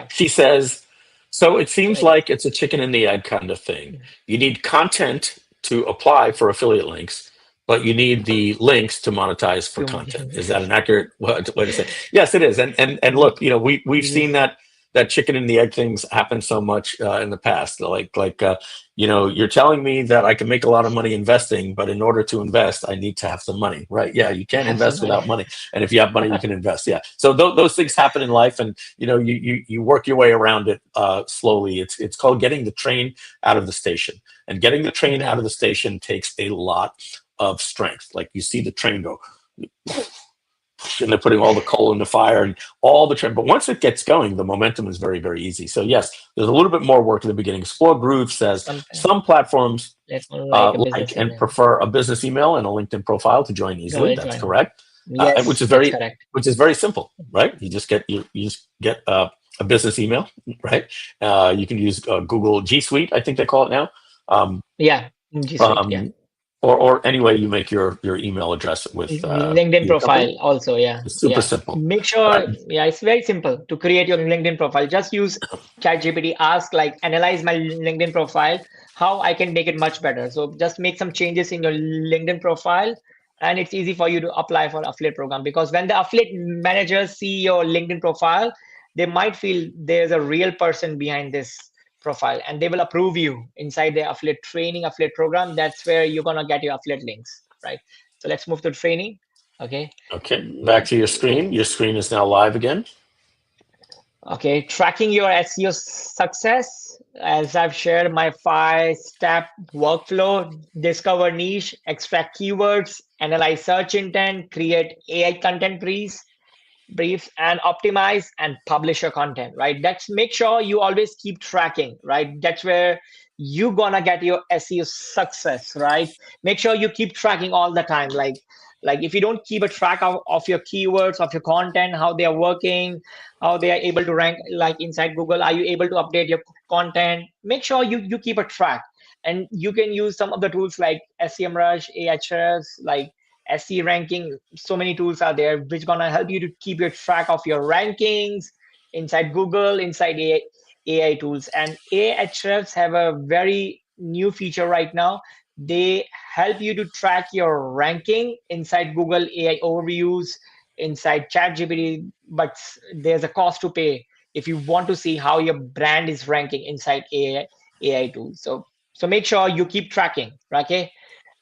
She says, so it seems like it's a chicken and the egg kind of thing. You need content to apply for affiliate links, but you need the links to monetize for content. Is that an accurate way to say? Yes, it is. And look, we've seen that that chicken and the egg things happened so much in the past. You know, you're telling me that I can make a lot of money investing, but in order to invest, I need to have some money, right? Yeah, you can't Have some invest money. without money, and if you have money, you can invest. Yeah, so those things happen in life, and you know, you work your way around it slowly. It's called getting the train out of the station, and getting the train out of the station takes a lot of strength. Like you see the train go, and they're putting all the coal in the fire and all the train. But once it gets going, the momentum is very, very easy. So yes, there's a little bit more work in the beginning. Explore Groove says some platforms Let's like a like business and email. prefer a business email and a LinkedIn profile to join Go easily. ahead, That's join. correct. Yes, Which is that's correct. very simple, right? You just get a business email, right? You can use Google G Suite, I think they call it now. Yeah, G Suite. Yeah, Or any way you make your email address with LinkedIn your company. profile also. Yeah, It's super yeah. simple. Make sure. Yeah, it's very simple to create your LinkedIn profile. Just use ChatGPT. Ask like, analyze my LinkedIn profile. How I can make it much better. So just make some changes in your LinkedIn profile, and it's easy for you to apply for affiliate program. Because when the affiliate managers see your LinkedIn profile, they might feel there's a real person behind this profile, and they will approve you inside the affiliate training, affiliate program. That's where you're gonna get your affiliate links, right? So let's move to training. Okay. Okay, back to your screen. Your screen is now live again. Okay, tracking your SEO success. As I've shared my 5-step workflow: discover niche, extract keywords, analyze search intent, create AI content briefs, and optimize and publish your content, right? That's make sure you always keep tracking, right? That's where you gonna get your SEO success, right? Make sure you keep tracking all the time. Like if you don't keep a track of your keywords, of your content, how they are working, how they are able to rank like inside Google, are you able to update your content? Make sure you keep a track. And you can use some of the tools like SEMrush, Ahrefs, like SE ranking. So many tools are there which gonna help you to keep your track of your rankings inside Google, inside AI tools. And Ahrefs have a very new feature right now. They help you to track your ranking inside Google AI overviews, inside ChatGPT, but there's a cost to pay if you want to see how your brand is ranking inside AI tools. So make sure you keep tracking, okay?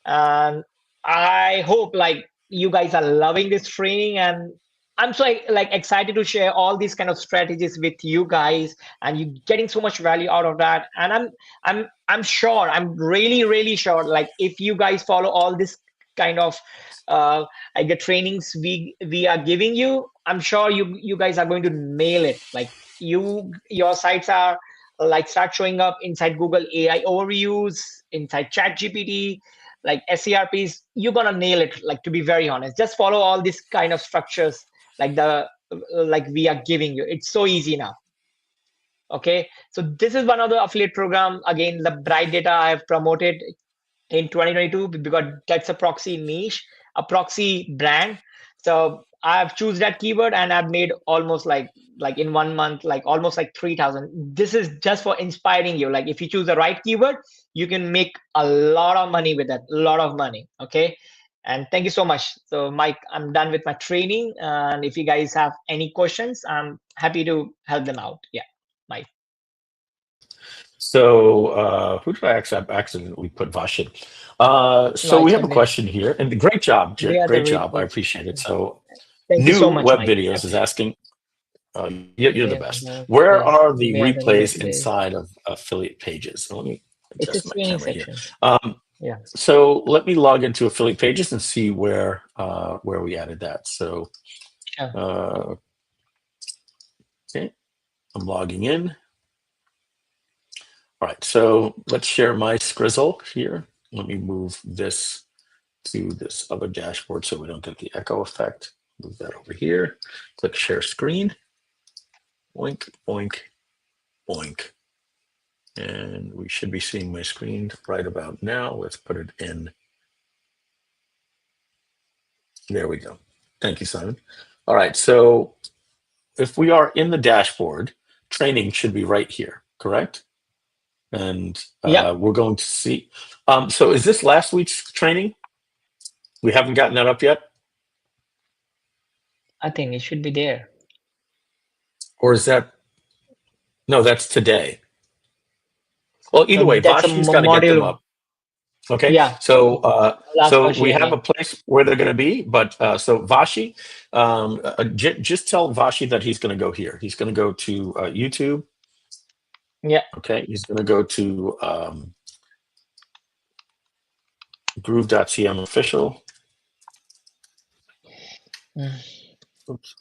And I hope like you guys are loving this training, and I'm so like excited to share all these kind of strategies with you guys, and you getting so much value out of that. And I'm sure, I'm really sure, like if you guys follow all this kind of like the trainings we are giving you, I'm sure you guys are going to nail it. Like your sites are like start showing up inside Google AI overviews, inside ChatGPT, like SERPs. You're gonna nail it. Like, to be very honest, just follow all these kind of structures like we are giving you. It's so easy now. Okay, so this is one of the affiliate program. Again, the Bright Data I have promoted in 2022 because that's a proxy niche, a proxy brand. So I've choose that keyword and I've made almost like in 1 month, like almost like 3,000. This is just for inspiring you. Like if you choose the right keyword, you can make a lot of money with that, a lot of money. Okay. And thank you so much. So Mike, I'm done with my training. And if you guys have any questions, I'm happy to help them out. Yeah, Mike. So who did I accidentally put Vashin? So No, we it's have a been there. question here, and great job, They Jit. are the Great job. I replays. appreciate it. So Thank you so new much, web Mike. videos is asking. You're the Where best. the Where place? are the Where the replays replays? inside of affiliate pages? So let me It's a adjust my training camera here. section. Yeah. So let me log into affiliate pages and see where we added that. So Sure. okay, I'm logging in. All right, so let's share my Scrizzle here. Let me move this to this other dashboard so we don't get the echo effect. Move that over here. Click share screen. Boink, boink, boink. And we should be seeing my screen right about now. Let's put it in. There we go. Thank you, Simon. All right, so if we are in the dashboard, training should be right here, correct? And Yeah, we're going to see. So is this last week's training? We haven't gotten that up yet? I think it should be there. Or is that No, that's today. Well, either So way, that's a Vashi's got to get them module. up. Okay, Yeah. so I'll ask so Vashi we have a again. place where they're going to be, but so Vashi, just tell Vashi that he's going to go here. He's going to go to YouTube. Yeah. Okay, he's going to go to groove.cm official. Oops.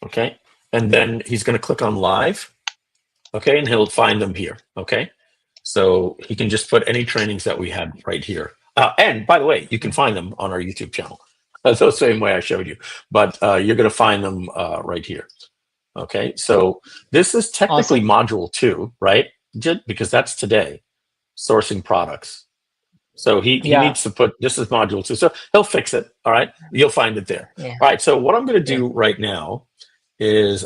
Okay, and then he's going to click on live. Okay, and he'll find them here. Okay, so he can just put any trainings that we had right here. And by the way, you can find them on our YouTube channel. That's the same way I showed you, but you're going to find them right here. Okay, so this is technically module 2, right? Just because that's today, sourcing products. So he needs to put, this is module 2. So he'll fix it. All right, you'll find it there. Yeah. All right, so what I'm going to do right now is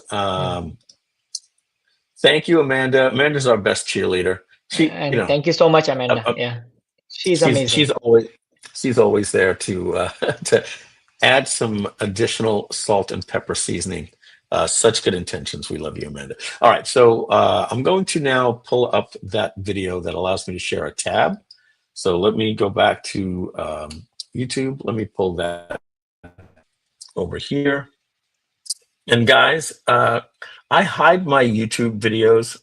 thank you, Amanda. Amanda's our best cheerleader. She, And thank you so much, Amanda. Yeah, she's amazing. She's always there to to add some additional salt and pepper seasoning. Such good intentions. We love you, Amanda. All right, so I'm going to now pull up that video that allows me to share a tab. So let me go back to YouTube. Let me pull that over here. And guys, I hide my YouTube videos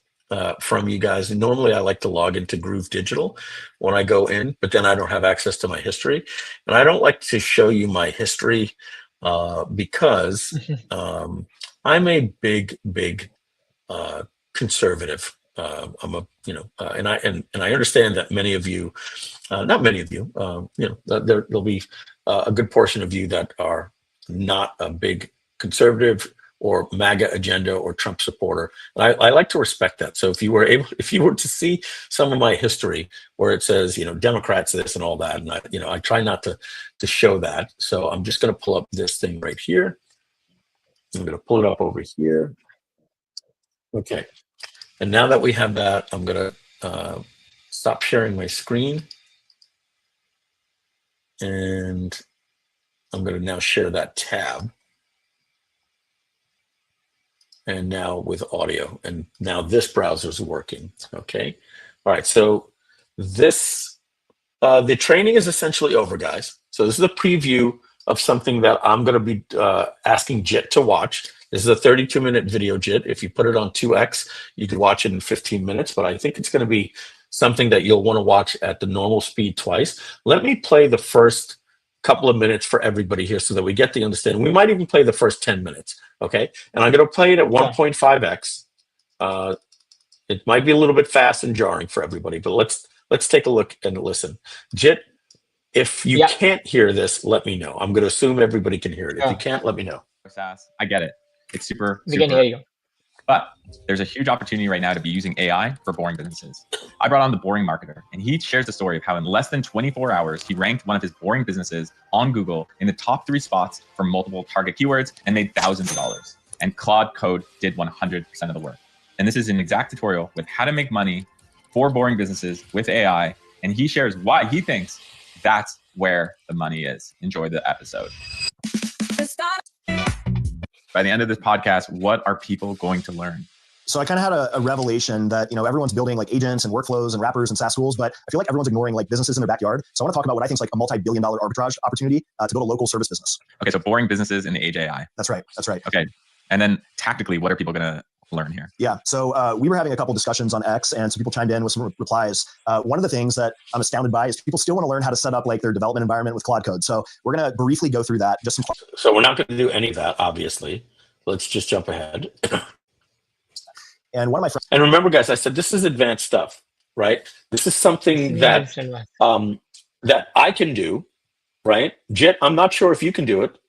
from you guys. And normally I like to log into Groove Digital when I go in, but then I don't have access to my history. And I don't like to show you my history because I'm a big conservative. I'm a, and I understand that many of you, not many of you, there'll be a good portion of you that are not a big conservative or MAGA agenda or Trump supporter. And I like to respect that. So if you were to see some of my history where it says, Democrats this and all that, and I try not to show that. So I'm just going to pull up this thing right here. I'm going to pull it up over here. Okay. And now that we have that, I'm going to stop sharing my screen. And I'm going to now share that tab. And now with audio. And now this browser is working. Okay. All right. So this, the training is essentially over, guys. So this is a preview of something that I'm going to be asking JIT to watch. This is a 32-minute video, JIT. If you put it on 2x, you could watch it in 15 minutes, but I think it's going to be something that you'll want to watch at the normal speed twice. Let me play the first couple of minutes for everybody here so that we get the understanding. We might even play the first 10 minutes, okay? And I'm going to play it at 1.5x. It might be a little bit fast and jarring for everybody, but let's take a look and listen. JIT, if you can't hear this, let me know. I'm going to assume everybody can hear it. If you can't, let me know. I get it. It's super. We can hear you. But there's a huge opportunity right now to be using AI for boring businesses. I brought on the boring marketer, and he shares the story of how in less than 24 hours, he ranked one of his boring businesses on Google in the top 3 spots for multiple target keywords and made thousands of dollars. And Claude Code did 100% of the work. And this is an exact tutorial with how to make money for boring businesses with AI. And he shares why he thinks that's where the money is. Enjoy the episode. By the end of this podcast, what are people going to learn? So I kind of had a revelation that, everyone's building like agents and workflows and wrappers and SaaS tools, but I feel like everyone's ignoring like businesses in their backyard. So I want to talk about what I think is like a multi-billion-dollar arbitrage opportunity to build a local service business. Okay, so boring businesses in the age of AI. That's right. Okay, and then tactically, what are people going to learn here? Yeah, so we were having a couple discussions on X, and some people chimed in with some replies. One of the things that I'm astounded by is people still want to learn how to set up like their development environment with Claude Code. So we're going to briefly go through that. So we're not going to do any of that, obviously. Let's just jump ahead. And one of my friends. And remember, guys, I said this is advanced stuff, right? This is something that that I can do, right? JIT, I'm not sure if you can do it,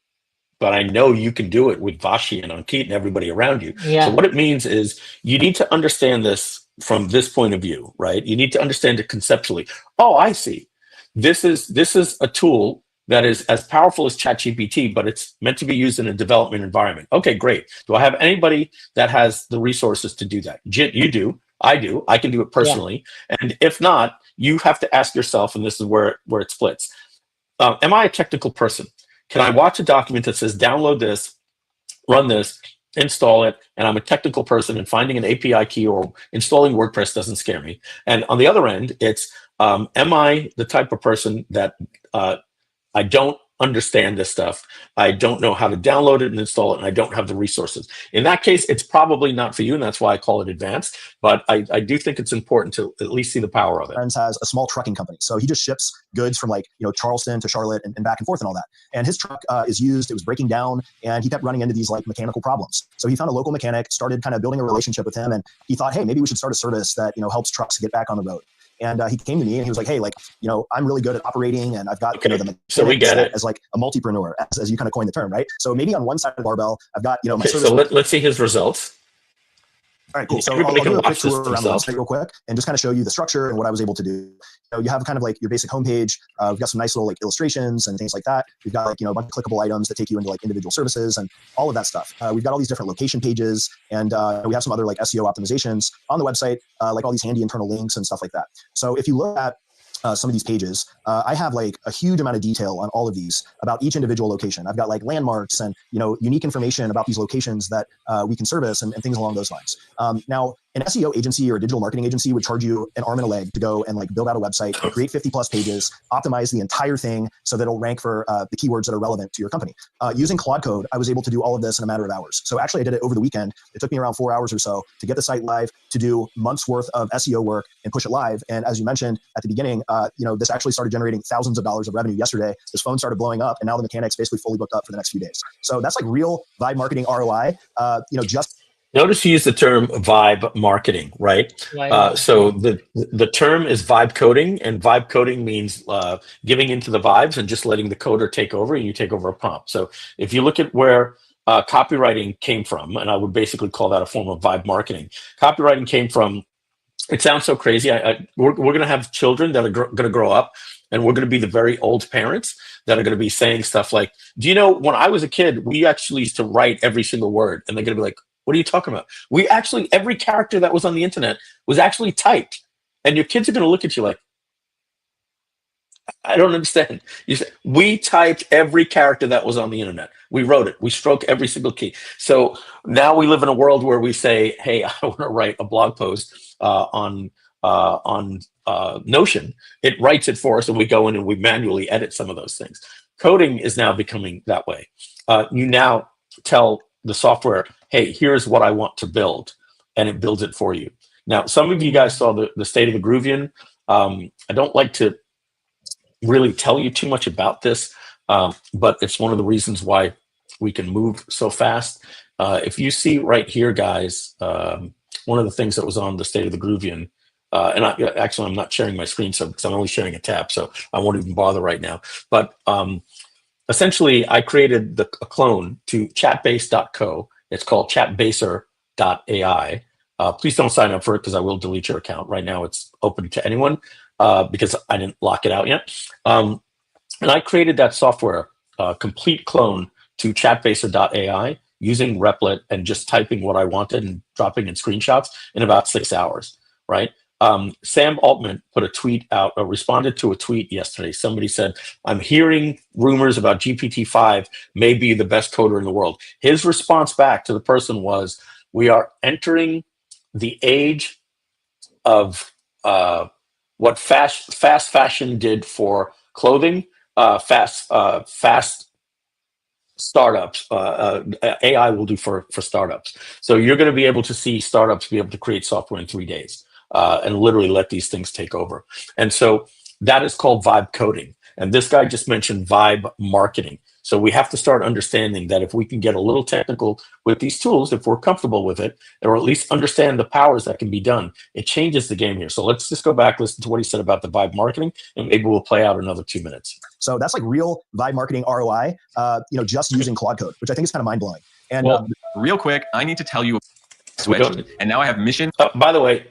but I know you can do it with Vashi and Ankit and everybody around you. Yeah. So what it means is you need to understand this from this point of view, right? You need to understand it conceptually. Oh, I see. This is a tool that is as powerful as ChatGPT, but it's meant to be used in a development environment. Okay, great. Do I have anybody that has the resources to do that? JIT, you do. I do. I can do it personally. Yeah. And if not, you have to ask yourself, and this is where it splits. Am I a technical person? Can I watch a document that says download this, run this, install it, and I'm a technical person, and finding an API key or installing WordPress doesn't scare me. And on the other end, it's am I the type of person that I don't understand this stuff. I don't know how to download it and install it, and I don't have the resources. In that case, it's probably not for you, and that's why I call it advanced. But I do think it's important to at least see the power of it. Friends has a small trucking company, so he just ships goods from like Charleston to Charlotte and back and forth and all that. And his truck is used; it was breaking down, and he kept running into these like mechanical problems. So he found a local mechanic, started kind of building a relationship with him, and he thought, hey, maybe we should start a service that helps trucks get back on the road. And he came to me and he was like, hey, like, I'm really good at operating, and I've got the mechanics so we get it as like a multipreneur, as you kind of coined the term, right? So maybe on one side of the barbell, I've got my service. So let's see his results. All right, cool. So I'll do a quick tour around the website real quick and just kind of show you the structure and what I was able to do. You have kind of like your basic homepage. We've got some nice little like illustrations and things like that. We've got like a bunch of clickable items that take you into like individual services and all of that stuff. We've got all these different location pages, and we have some other like SEO optimizations on the website, like all these handy internal links and stuff like that. So if you look at some of these pages, I have like a huge amount of detail on all of these about each individual location. I've got like landmarks and unique information about these locations that we can service and things along those lines. Now, an SEO agency or a digital marketing agency would charge you an arm and a leg to go and like build out a website, create 50 plus pages, optimize the entire thing so that it'll rank for the keywords that are relevant to your company. Using Claude Code, I was able to do all of this in a matter of hours. So actually I did it over the weekend. It took me around 4 hours or so to get the site live, to do months worth of SEO work and push it live. And as you mentioned at the beginning, this actually started generating thousands of dollars of revenue yesterday. This phone started blowing up, and now the mechanic's basically fully booked up for the next few days. So that's like real vibe marketing ROI. Notice you use the term vibe marketing, right? So the term is vibe coding, and vibe coding means giving into the vibes and just letting the coder take over, and you take over a prompt. So if you look at where copywriting came from, and I would basically call that a form of vibe marketing. Copywriting came from, it sounds so crazy. We're going to have children that are going to grow up, and we're going to be the very old parents that are going to be saying stuff like, do you know, when I was a kid, we actually used to write every single word, and they're going to be like, what are you talking about? We actually, every character that was on the internet was actually typed. And your kids are going to look at you like, I don't understand. You say, we typed every character that was on the internet. We wrote it. We stroked every single key. So now we live in a world where we say, hey, I want to write a blog post on Notion. It writes it for us, and we go in and we manually edit some of those things. Coding is now becoming that way. You now tell the software, hey, here's what I want to build, and it builds it for you. Now, some of you guys saw the State of the Groovian. I don't like to really tell you too much about this, but it's one of the reasons why we can move so fast. If you see right here, guys, one of the things that was on the State of the Groovian, and I'm not sharing my screen, so because I'm only sharing a tab, so I won't even bother right now. But essentially, I created a clone to chatbase.co. It's called chatbaser.ai. Please don't sign up for it because I will delete your account. Right now, it's open to anyone because I didn't lock it out yet. And I created that software, complete clone to chatbaser.ai using Replit and just typing what I wanted and dropping in screenshots in about 6 hours, right? Sam Altman put a tweet out, or responded to a tweet yesterday. Somebody said, I'm hearing rumors about GPT-5 may be the best coder in the world. His response back to the person was, we are entering the age of what fast fashion did for clothing, fast startups, AI will do for startups. So you're going to be able to see startups be able to create software in 3 days. And literally let these things take over. And so that is called vibe coding. And this guy just mentioned vibe marketing. So we have to start understanding that if we can get a little technical with these tools, if we're comfortable with it, or at least understand the powers that can be done, it changes the game here. So let's just go back, listen to what he said about the vibe marketing, and maybe we'll play out another 2 minutes. So that's like real vibe marketing ROI, just using Claude Code, which I think is kind of mind blowing. And real quick, I need to tell you a switch, and now I have mission. By the way,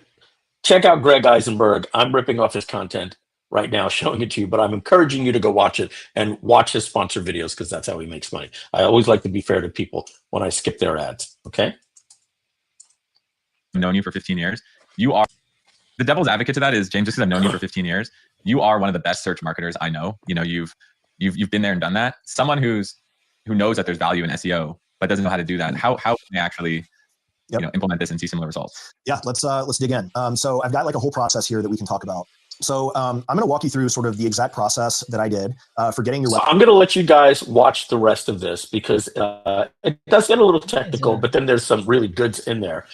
check out Greg Eisenberg. I'm ripping off his content right now, showing it to you, but I'm encouraging you to go watch it and watch his sponsored videos because that's how he makes money. I always like to be fair to people when I skip their ads, okay? I've known you for 15 years. You are, the devil's advocate to that is, James, just because I've known you for 15 years, you are one of the best search marketers I know. You've been there and done that. Someone who knows that there's value in SEO but doesn't know how to do that. How can they actually implement this and see similar results? Yeah, let's dig in. So I've got like a whole process here that we can talk about. So I'm going to walk you through sort of the exact process that I did for getting your. So I'm going to let you guys watch the rest of this because it does get a little technical, but then there's some really goods in there.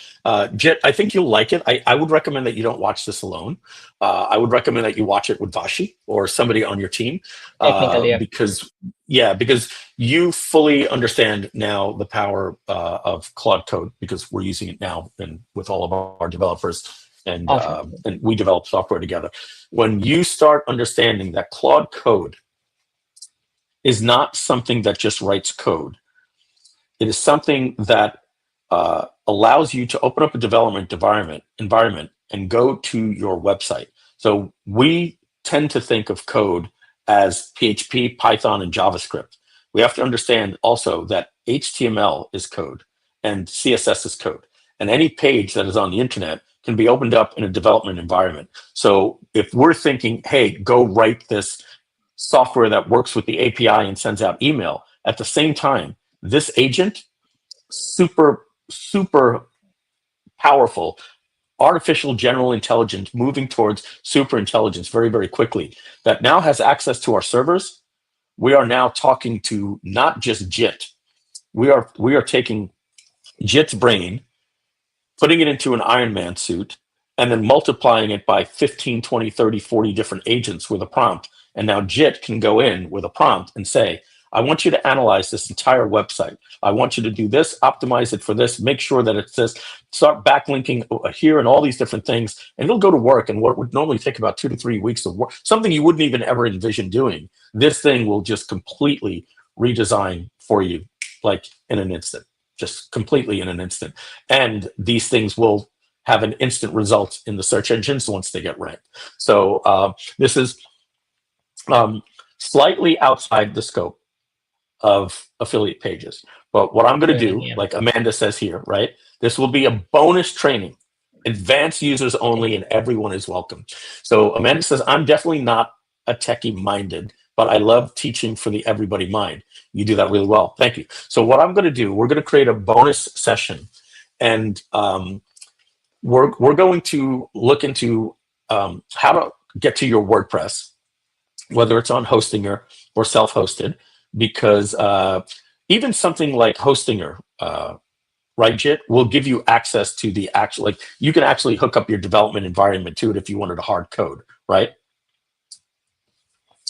Jit, I think you'll like it. I would recommend that you don't watch this alone. I would recommend that you watch it with Vashi or somebody on your team, because you fully understand now the power of Claude Code, because we're using it now and with all of our developers. And we develop software together. When you start understanding that Claude Code is not something that just writes code, it is something that allows you to open up a development environment and go to your website. So we tend to think of code as PHP, Python, and JavaScript. We have to understand also that HTML is code and CSS is code. And any page that is on the internet can be opened up in a development environment. So if we're thinking, hey, go write this software that works with the API and sends out email, at the same time, this agent, super powerful, artificial general intelligence moving towards super intelligence very, very quickly, that now has access to our servers. We are now talking to not just JIT. We are taking JIT's brain, putting it into an Iron Man suit, and then multiplying it by 15, 20, 30, 40 different agents with a prompt. And now JIT can go in with a prompt and say, I want you to analyze this entire website. I want you to do this, optimize it for this, make sure that it's this, start backlinking here and all these different things. And it'll go to work. And what would normally take about 2 to 3 weeks of work, something you wouldn't even ever envision doing, this thing will just completely redesign for you, like in an instant. Just completely in an instant. And these things will have an instant result in the search engines once they get ranked. So this is slightly outside the scope of affiliate pages. But what I'm going to do, like Amanda says here, right? This will be a bonus training, advanced users only, and everyone is welcome. So Amanda says, I'm definitely not a techie minded, but I love teaching for the everybody mind. You do that really well. Thank you. So what I'm going to do, we're going to create a bonus session, and we're going to look into how to get to your WordPress, whether it's on Hostinger or self-hosted, because even something like Hostinger, right, Jit, will give you access to the actual, like you can actually hook up your development environment to it if you wanted a hard code, right?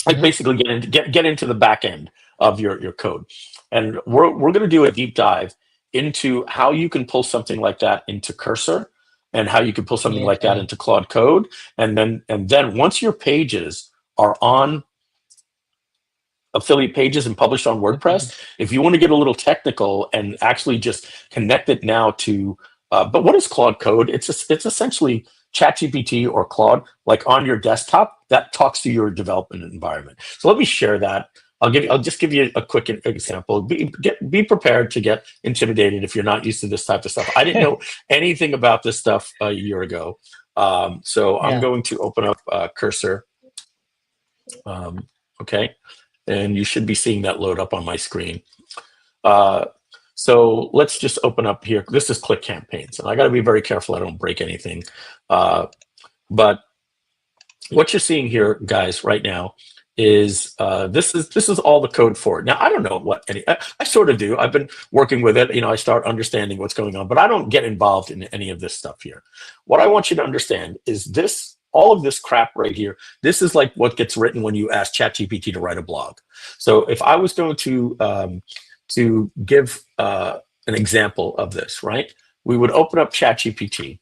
Like basically get into the back end of your code. And we're going to do a deep dive into how you can pull something like that into Cursor, and how you can pull something like that into Claude Code. And then once your pages are on affiliate pages and published on WordPress, if you want to get a little technical and actually just connect it now to, but what is Claude Code? It's essentially ChatGPT or Claude, like on your desktop, that talks to your development environment. So let me share that. I'll just give you a quick example. Be prepared to get intimidated if you're not used to this type of stuff. I didn't know anything about this stuff a year ago. So I'm going to open up Cursor. Okay. And you should be seeing that load up on my screen. So let's just open up here. This is Click Campaigns, and I got to be very careful I don't break anything. But what you're seeing here, guys, right now is this is all the code for it. Now I don't know what I sort of do. I've been working with it. I start understanding what's going on, but I don't get involved in any of this stuff here. What I want you to understand is this. All of this crap right here, this is like what gets written when you ask ChatGPT to write a blog. So if I was going to give an example of this, right? We would open up ChatGPT,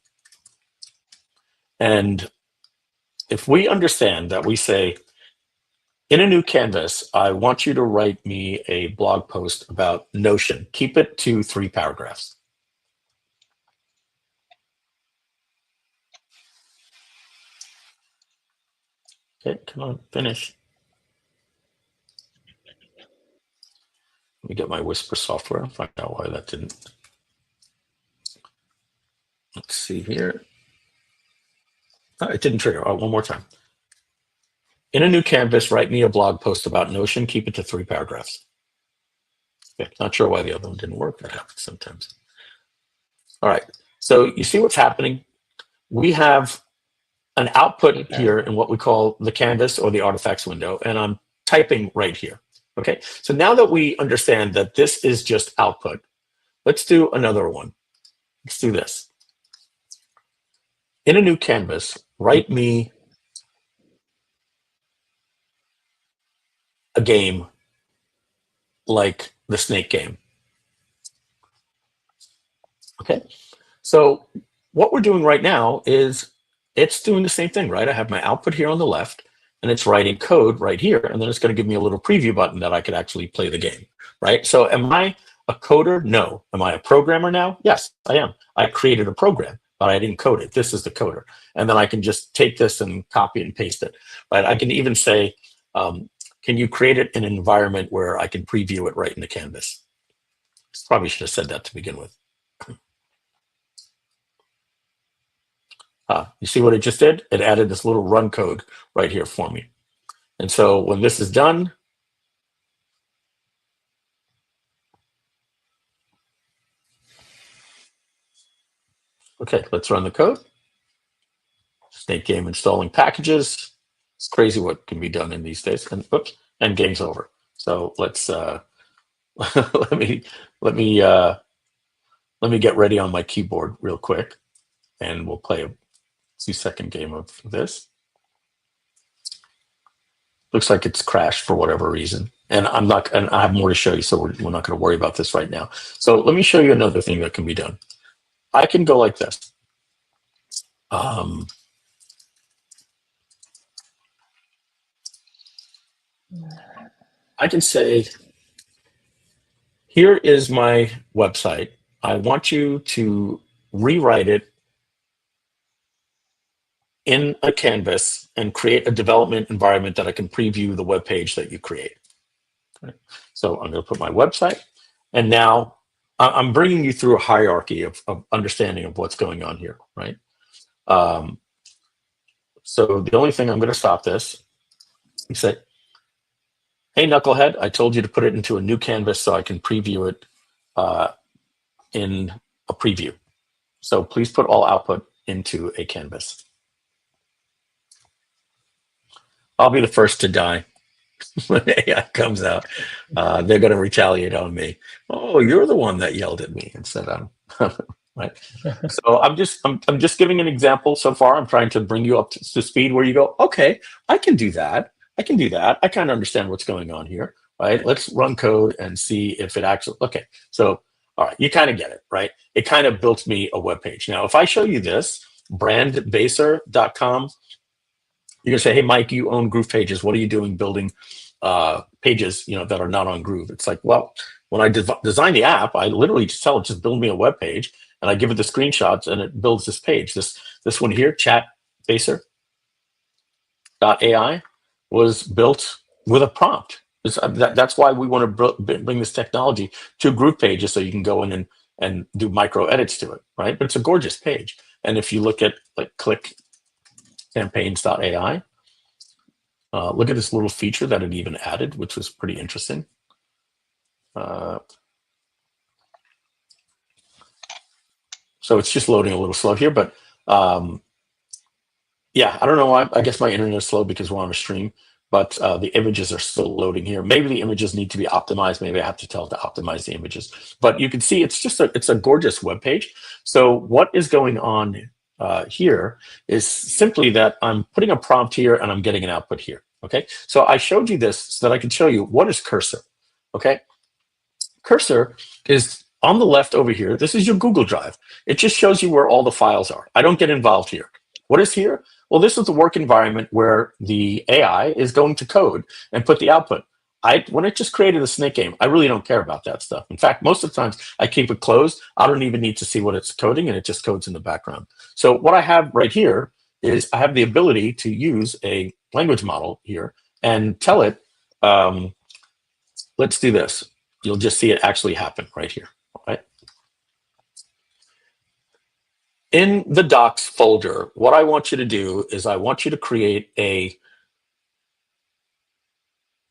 and if we understand that we say, in a new canvas, I want you to write me a blog post about Notion. Keep it to 3 paragraphs. Okay, come on, finish. Let me get my Whisper software and find out why that didn't. Let's see here. Oh, it didn't trigger. Oh, one more time. In a new canvas, write me a blog post about Notion. Keep it to 3 paragraphs. Okay, not sure why the other one didn't work. That happens sometimes. All right, so you see what's happening? We have an output here in what we call the canvas or the artifacts window, and I'm typing right here. Okay, so now that we understand that this is just output, let's do another one. Let's do this. In a new canvas, write me a game like the snake game. Okay, so what we're doing right now is it's doing the same thing, right? I have my output here on the left, and it's writing code right here, and then it's going to give me a little preview button that I could actually play the game, right? So am I a coder? No. Am I a programmer now? Yes, I am. I created a program, but I didn't code it. This is the coder. And then I can just take this and copy and paste it, right? I can even say, can you create it in an environment where I can preview it right in the canvas? Probably should have said that to begin with. You see what it just did? It added this little run code right here for me. And so when this is done, okay, let's run the code. Snake game installing packages. It's crazy what can be done in these days. And oops, and game's over. So let's let me get ready on my keyboard real quick, and we'll play a 2-second game of this. Looks like it's crashed for whatever reason, and I have more to show you, so we're not going to worry about this right now. So let me show you another thing that can be done. I can go like this. I can say, here is my website. I want you to rewrite it in a canvas and create a development environment that I can preview the web page that you create. Okay. So I'm going to put my website, and now I'm bringing you through a hierarchy of understanding of what's going on here, right? So the only thing I'm going to stop this, you say, hey, knucklehead, I told you to put it into a new canvas so I can preview it in a preview. So please put all output into a canvas. I'll be the first to die when AI comes out. They're going to retaliate on me. Oh, you're the one that yelled at me and said I'm right. So I'm just giving an example so far. I'm trying to bring you up to speed where you go, okay, I can do that. I can do that. I kind of understand what's going on here, right? Let's run code and see if it actually, okay. So, all right, you kind of get it, right? It kind of built me a web page. Now, if I show you this, brandbaser.com, you're gonna say, hey, Mike, you own Groove Pages. What are you doing building pages, that are not on Groove? It's like, well, when I design the app, I literally just tell it, just build me a web page, and I give it the screenshots, and it builds this page. This one here, chatbaser.ai, was built with a prompt. That's why we want to bring this technology to Groove Pages, so you can go in and do micro edits to it, right? But it's a gorgeous page. And if you look at click campaigns.ai, look at this little feature that it even added, which was pretty interesting. So it's just loading a little slow here, but yeah, I don't know why. I guess my internet is slow because we're on a stream, but the images are still loading here. Maybe the images need to be optimized. Maybe I have to tell it to optimize the images. But you can see it's a gorgeous web page. So what is going on here is simply that I'm putting a prompt here and I'm getting an output here. Okay, so I showed you this so that I can show you what is cursor. Okay, cursor is on the left over here. This is your Google Drive. It just shows you where all the files are. I don't get involved here. What is here? Well, this is the work environment where the AI is going to code and put the output. When it just created a snake game, I really don't care about that stuff. In fact, most of the times I keep it closed. I don't even need to see what it's coding, and it just codes in the background. So what I have right here is I have the ability to use a language model here and tell it, let's do this. You'll just see it actually happen right here, all right? In the docs folder, what I want you to do is I want you to create a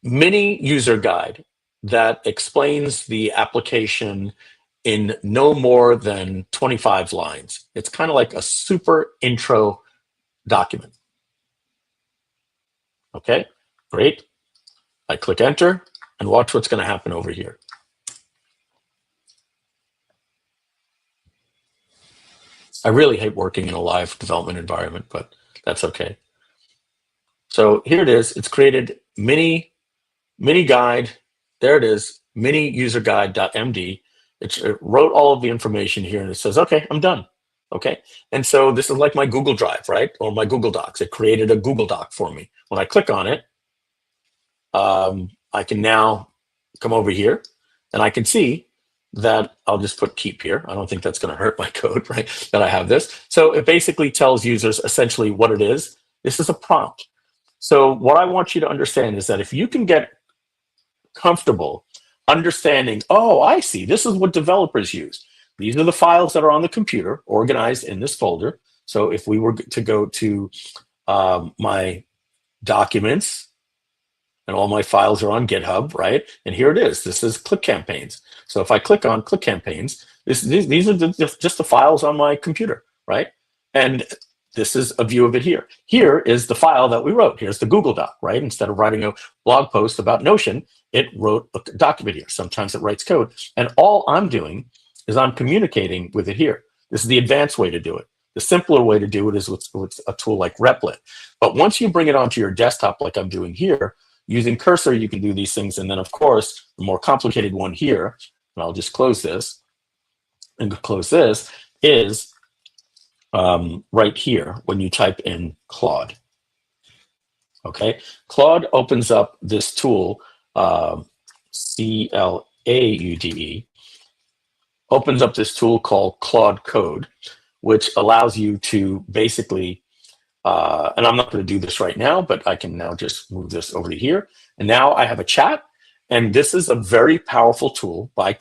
mini user guide that explains the application in no more than 25 lines. It's kind of like a super intro document. Okay, great. I click enter and watch what's going to happen over here. I really hate working in a live development environment, but that's okay. So here it is. It's created mini guide. There it is, mini user guide.md. It wrote all of the information here and it says, okay, I'm done. Okay. And so this is like my Google Drive, right? Or my Google Docs. It created a Google Doc for me. When I click on it, I can now come over here and I can see that I'll just put keep here. I don't think that's going to hurt my code, right? That I have this. So it basically tells users essentially what it is. This is a prompt. So what I want you to understand is that if you can get comfortable understanding, oh, I see, this is what developers use. These are the files that are on the computer organized in this folder. So if we were to go to my documents, and all my files are on GitHub, right? And here it is. This is Click Campaigns. So if I click on Click Campaigns, these are just the files on my computer, right? And this is a view of it here. Here is the file that we wrote. Here's the Google Doc, right? Instead of writing a blog post about Notion, it wrote a document here. Sometimes it writes code. And all I'm doing is I'm communicating with it here. This is the advanced way to do it. The simpler way to do it is with a tool like Replit. But once you bring it onto your desktop like I'm doing here, using cursor, you can do these things. And then, of course, the more complicated one here, and I'll just close this and close this, is right here when you type in Claude. Okay, Claude opens up this tool, CLAUDE, opens up this tool called Claude Code, which allows you to basically, and I'm not going to do this right now, but I can now just move this over to here. And now I have a chat, and this is a very powerful tool by,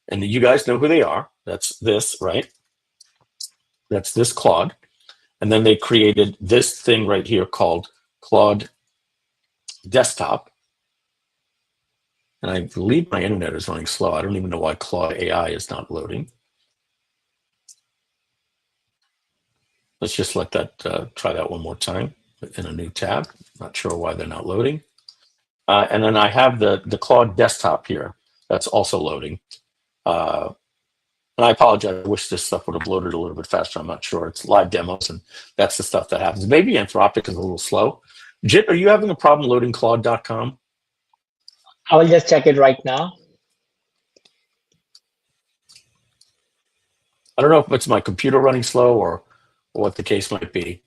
and you guys know who they are. That's this, right? That's this Claude. And then they created this thing right here called Claude Desktop. And I believe my internet is running slow. I don't even know why Claude AI is not loading. Let's just let that try that one more time in a new tab. Not sure why they're not loading. And then I have the Claude Desktop here. That's also loading. And I apologize. I wish this stuff would have loaded a little bit faster. I'm not sure. It's live demos, and that's the stuff that happens. Maybe Anthropic is a little slow. Jit, are you having a problem loading Claude.com? I will just check it right now. I don't know if it's my computer running slow or what the case might be.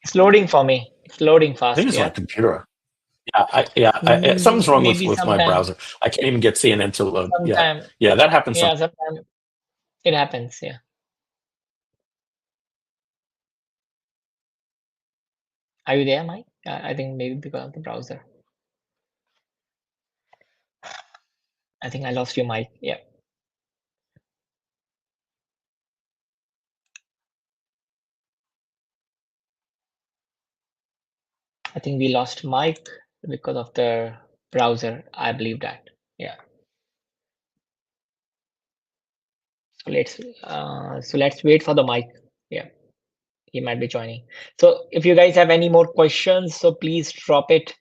It's loading for me. It's loading I fast. think it's Yeah. my computer. Something's wrong Maybe with my sometime. browser. I can't even get CNN to load. Sometime. Yeah, that happens. Yeah, sometimes it happens. Yeah. Are you there, Mike? I think maybe because of the browser. I think I lost your mic. Yeah. I think we lost Mike because of the browser. I believe that. Yeah. So let's wait for the mic. Yeah, he might be joining. So if you guys have any more questions, so please drop it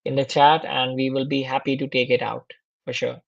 in the chat and we will be happy to take it out for sure.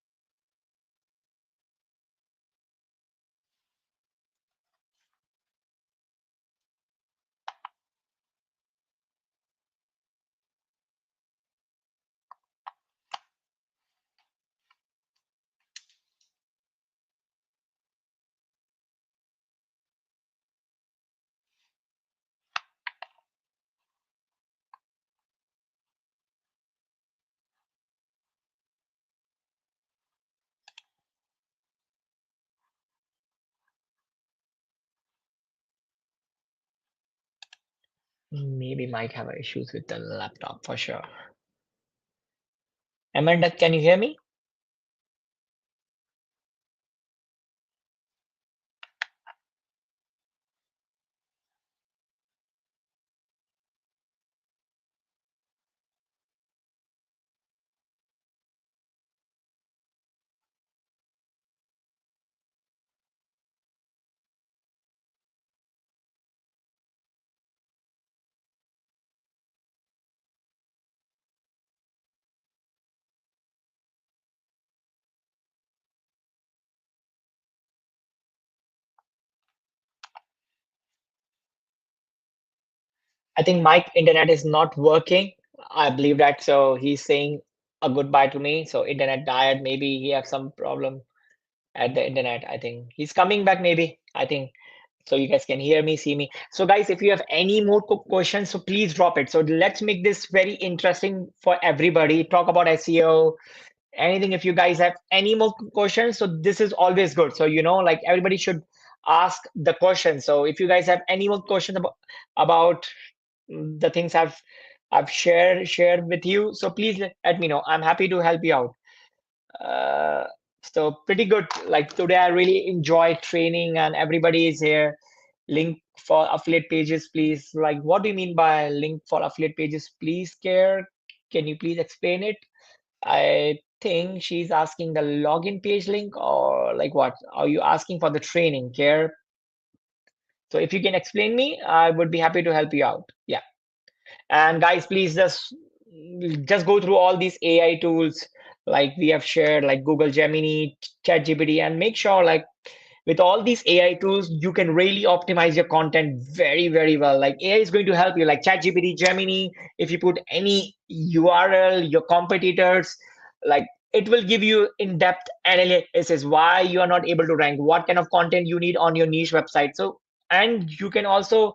Maybe Mike have issues with the laptop for sure. Amanda, can you hear me? I think Mike internet is not working. I believe that. So he's saying a goodbye to me. So internet died. Maybe he have some problem at the internet. I think he's coming back. Maybe I think so. You guys can hear me, see me. So guys, if you have any more questions, so please drop it. So let's make this very interesting for everybody. Talk about SEO, anything. If you guys have any more questions, so this is always good. So like everybody should ask the question. So if you guys have any more questions about the things I've shared with you, so please let me know. I'm happy to help you out. So pretty good. Like today, I really enjoy training, and everybody is here. Link for affiliate pages, please. Like, what do you mean by link for affiliate pages? Please, Care, can you please explain it? I think she's asking the login page link, or like what? Are you asking for the training, Care? So if you can explain me, I would be happy to help you out. Yeah. And guys, please just go through all these AI tools like we have shared, like Google Gemini, ChatGPT, and make sure like with all these AI tools, you can really optimize your content very, very well. Like AI is going to help you, like ChatGPT, Gemini. If you put any URL, your competitors, like it will give you in-depth analysis why you are not able to rank, what kind of content you need on your niche website. So, and you can also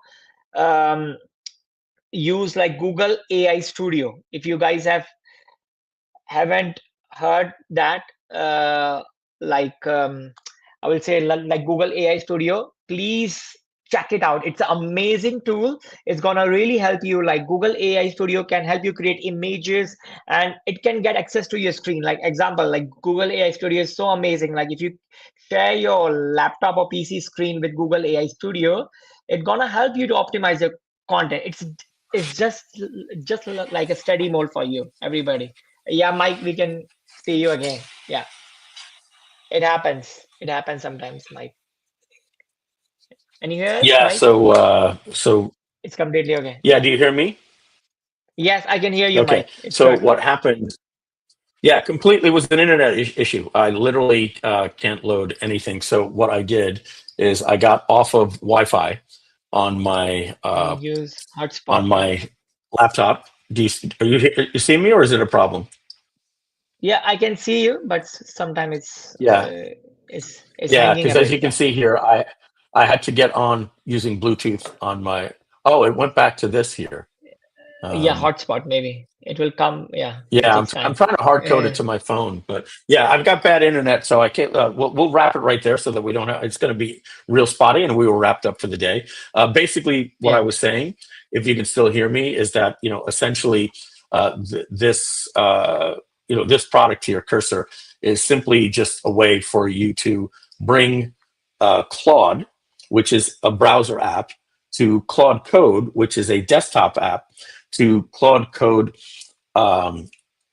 um, use like Google AI Studio. If you guys haven't heard that, I will say like Google AI Studio, please check it out. It's an amazing tool. It's gonna really help you. Like Google AI Studio can help you create images, and it can get access to your screen. Like example, like Google AI Studio is so amazing. Like if you share your laptop or PC screen with Google AI Studio, it's gonna help you to optimize your content. It's just like a study mode for you, everybody. Yeah, Mike, we can see you again. Yeah, it happens. It happens sometimes, Mike. And you hear us, Yeah. Mike? So It's completely okay. yeah. Do you hear me? Yes, I can hear you, Okay. Mike. It's So good. what happened? Yeah, completely was an internet issue. I literally can't load anything. So what I did is I got off of Wi-Fi on my And use hotspot, yeah. laptop. Are you seeing me, or is it a problem? Yeah, I can see you, but sometimes Yeah, it's yeah. hanging Because a as bit. you can Yeah. see here, I had to get on using Bluetooth on my. Oh, it went back to this here. Yeah, hotspot maybe. It will come. Yeah, it Yeah, takes I'm time. trying to hard code it to my phone, but yeah, I've got bad internet, so I can't. We'll wrap it right there so that we don't have. It's going to be real spotty, and we were wrapped up for the day. Basically, what I Yeah. was saying, if you can still hear me, is that essentially, this this product here, Cursor, is simply just a way for you to bring Claude, which is a browser app, to Claude Code, which is a desktop app, to Claude Code. Um,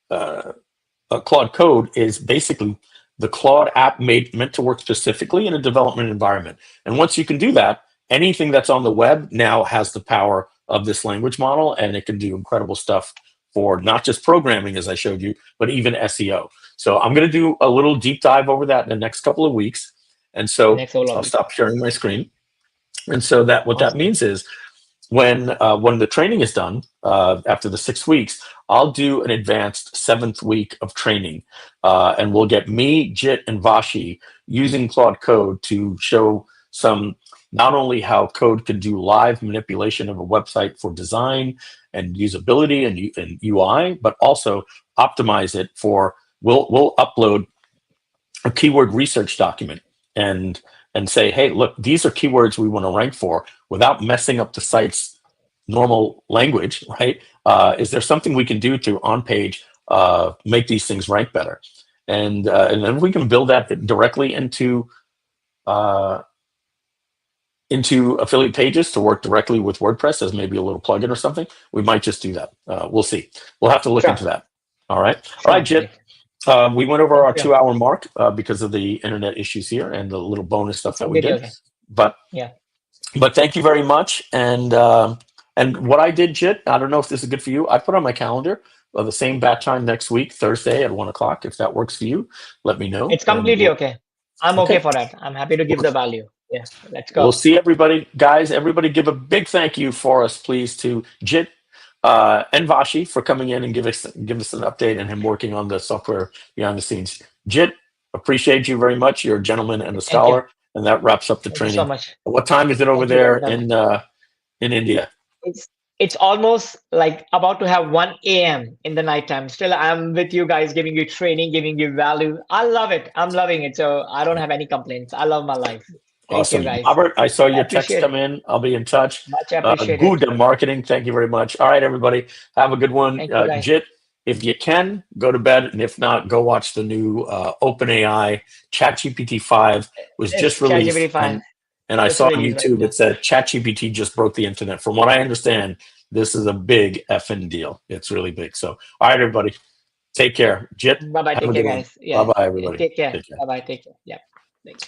Claude Code is basically the Claude app meant to work specifically in a development environment. And once you can do that, anything that's on the web now has the power of this language model, and it can do incredible stuff for not just programming, as I showed you, but even SEO. So I'm going to do a little deep dive over that in the next couple of weeks. And so Next whole I'll week. stop sharing my screen. And so that what that Awesome. means is when the training is done after the 6 weeks, I'll do an advanced 7th week of training, and we'll get me, Jit, and Vashi using Claude Code to show some not only how code can do live manipulation of a website for design and usability and UI, but also optimize it for. We'll upload a keyword research document and say, hey, look, these are keywords we want to rank for without messing up the site's normal language, right? Is there something we can do to on page make these things rank better? And then we can build that directly into affiliate pages to work directly with WordPress as maybe a little plugin or something. We might just do that. We'll see. We'll have to look Sure. into that. All right. Sure, All right, Jit. Mike. We went over our Yeah. 2-hour mark because of the internet issues here and the little bonus stuff that we did. Okay. But Yeah. but thank you very much. And what I did, Jit, I don't know if this is good for you. I put on my calendar the same bat time next week, Thursday at 1:00. If that works for you, let me know. It's completely okay. I'm okay for that. I'm happy to give the value. Yeah, let's We'll go. see everybody, guys. Everybody, give a big thank you for us, please, to Jit and Vashi for coming in and give us an update and him working on the software behind the scenes. Jit, appreciate you very much. You're a gentleman and a Thank you. scholar, and that wraps up the Thank you so training. much. What time is it over Thank you, there gentlemen. in India? It's almost like about to have 1 a.m. in the nighttime. Still, I'm with you guys, giving you training, giving you value. I love it. I'm loving it. So I don't have any complaints. I love my life. Thank you, Awesome. guys. Robert, I saw I your text appreciate come it. in. I'll be in touch. Much appreciated. Good marketing. Thank you very much. All right, everybody. Have a good one. Thank you, guys. Jit, if you can, go to bed. And if not, go watch the new OpenAI ChatGPT 5 was It's just released. ChatGPT 5. And I It's saw on released right YouTube, now. it said ChatGPT just broke the internet. From what I understand, this is a big effing deal. It's really big. So, all right, everybody. Take care. Jit, Bye-bye. have a Take good care, one. guys. Yeah. Bye-bye, everybody. Take care. Take care. Bye-bye. Take care. Yeah. Thanks.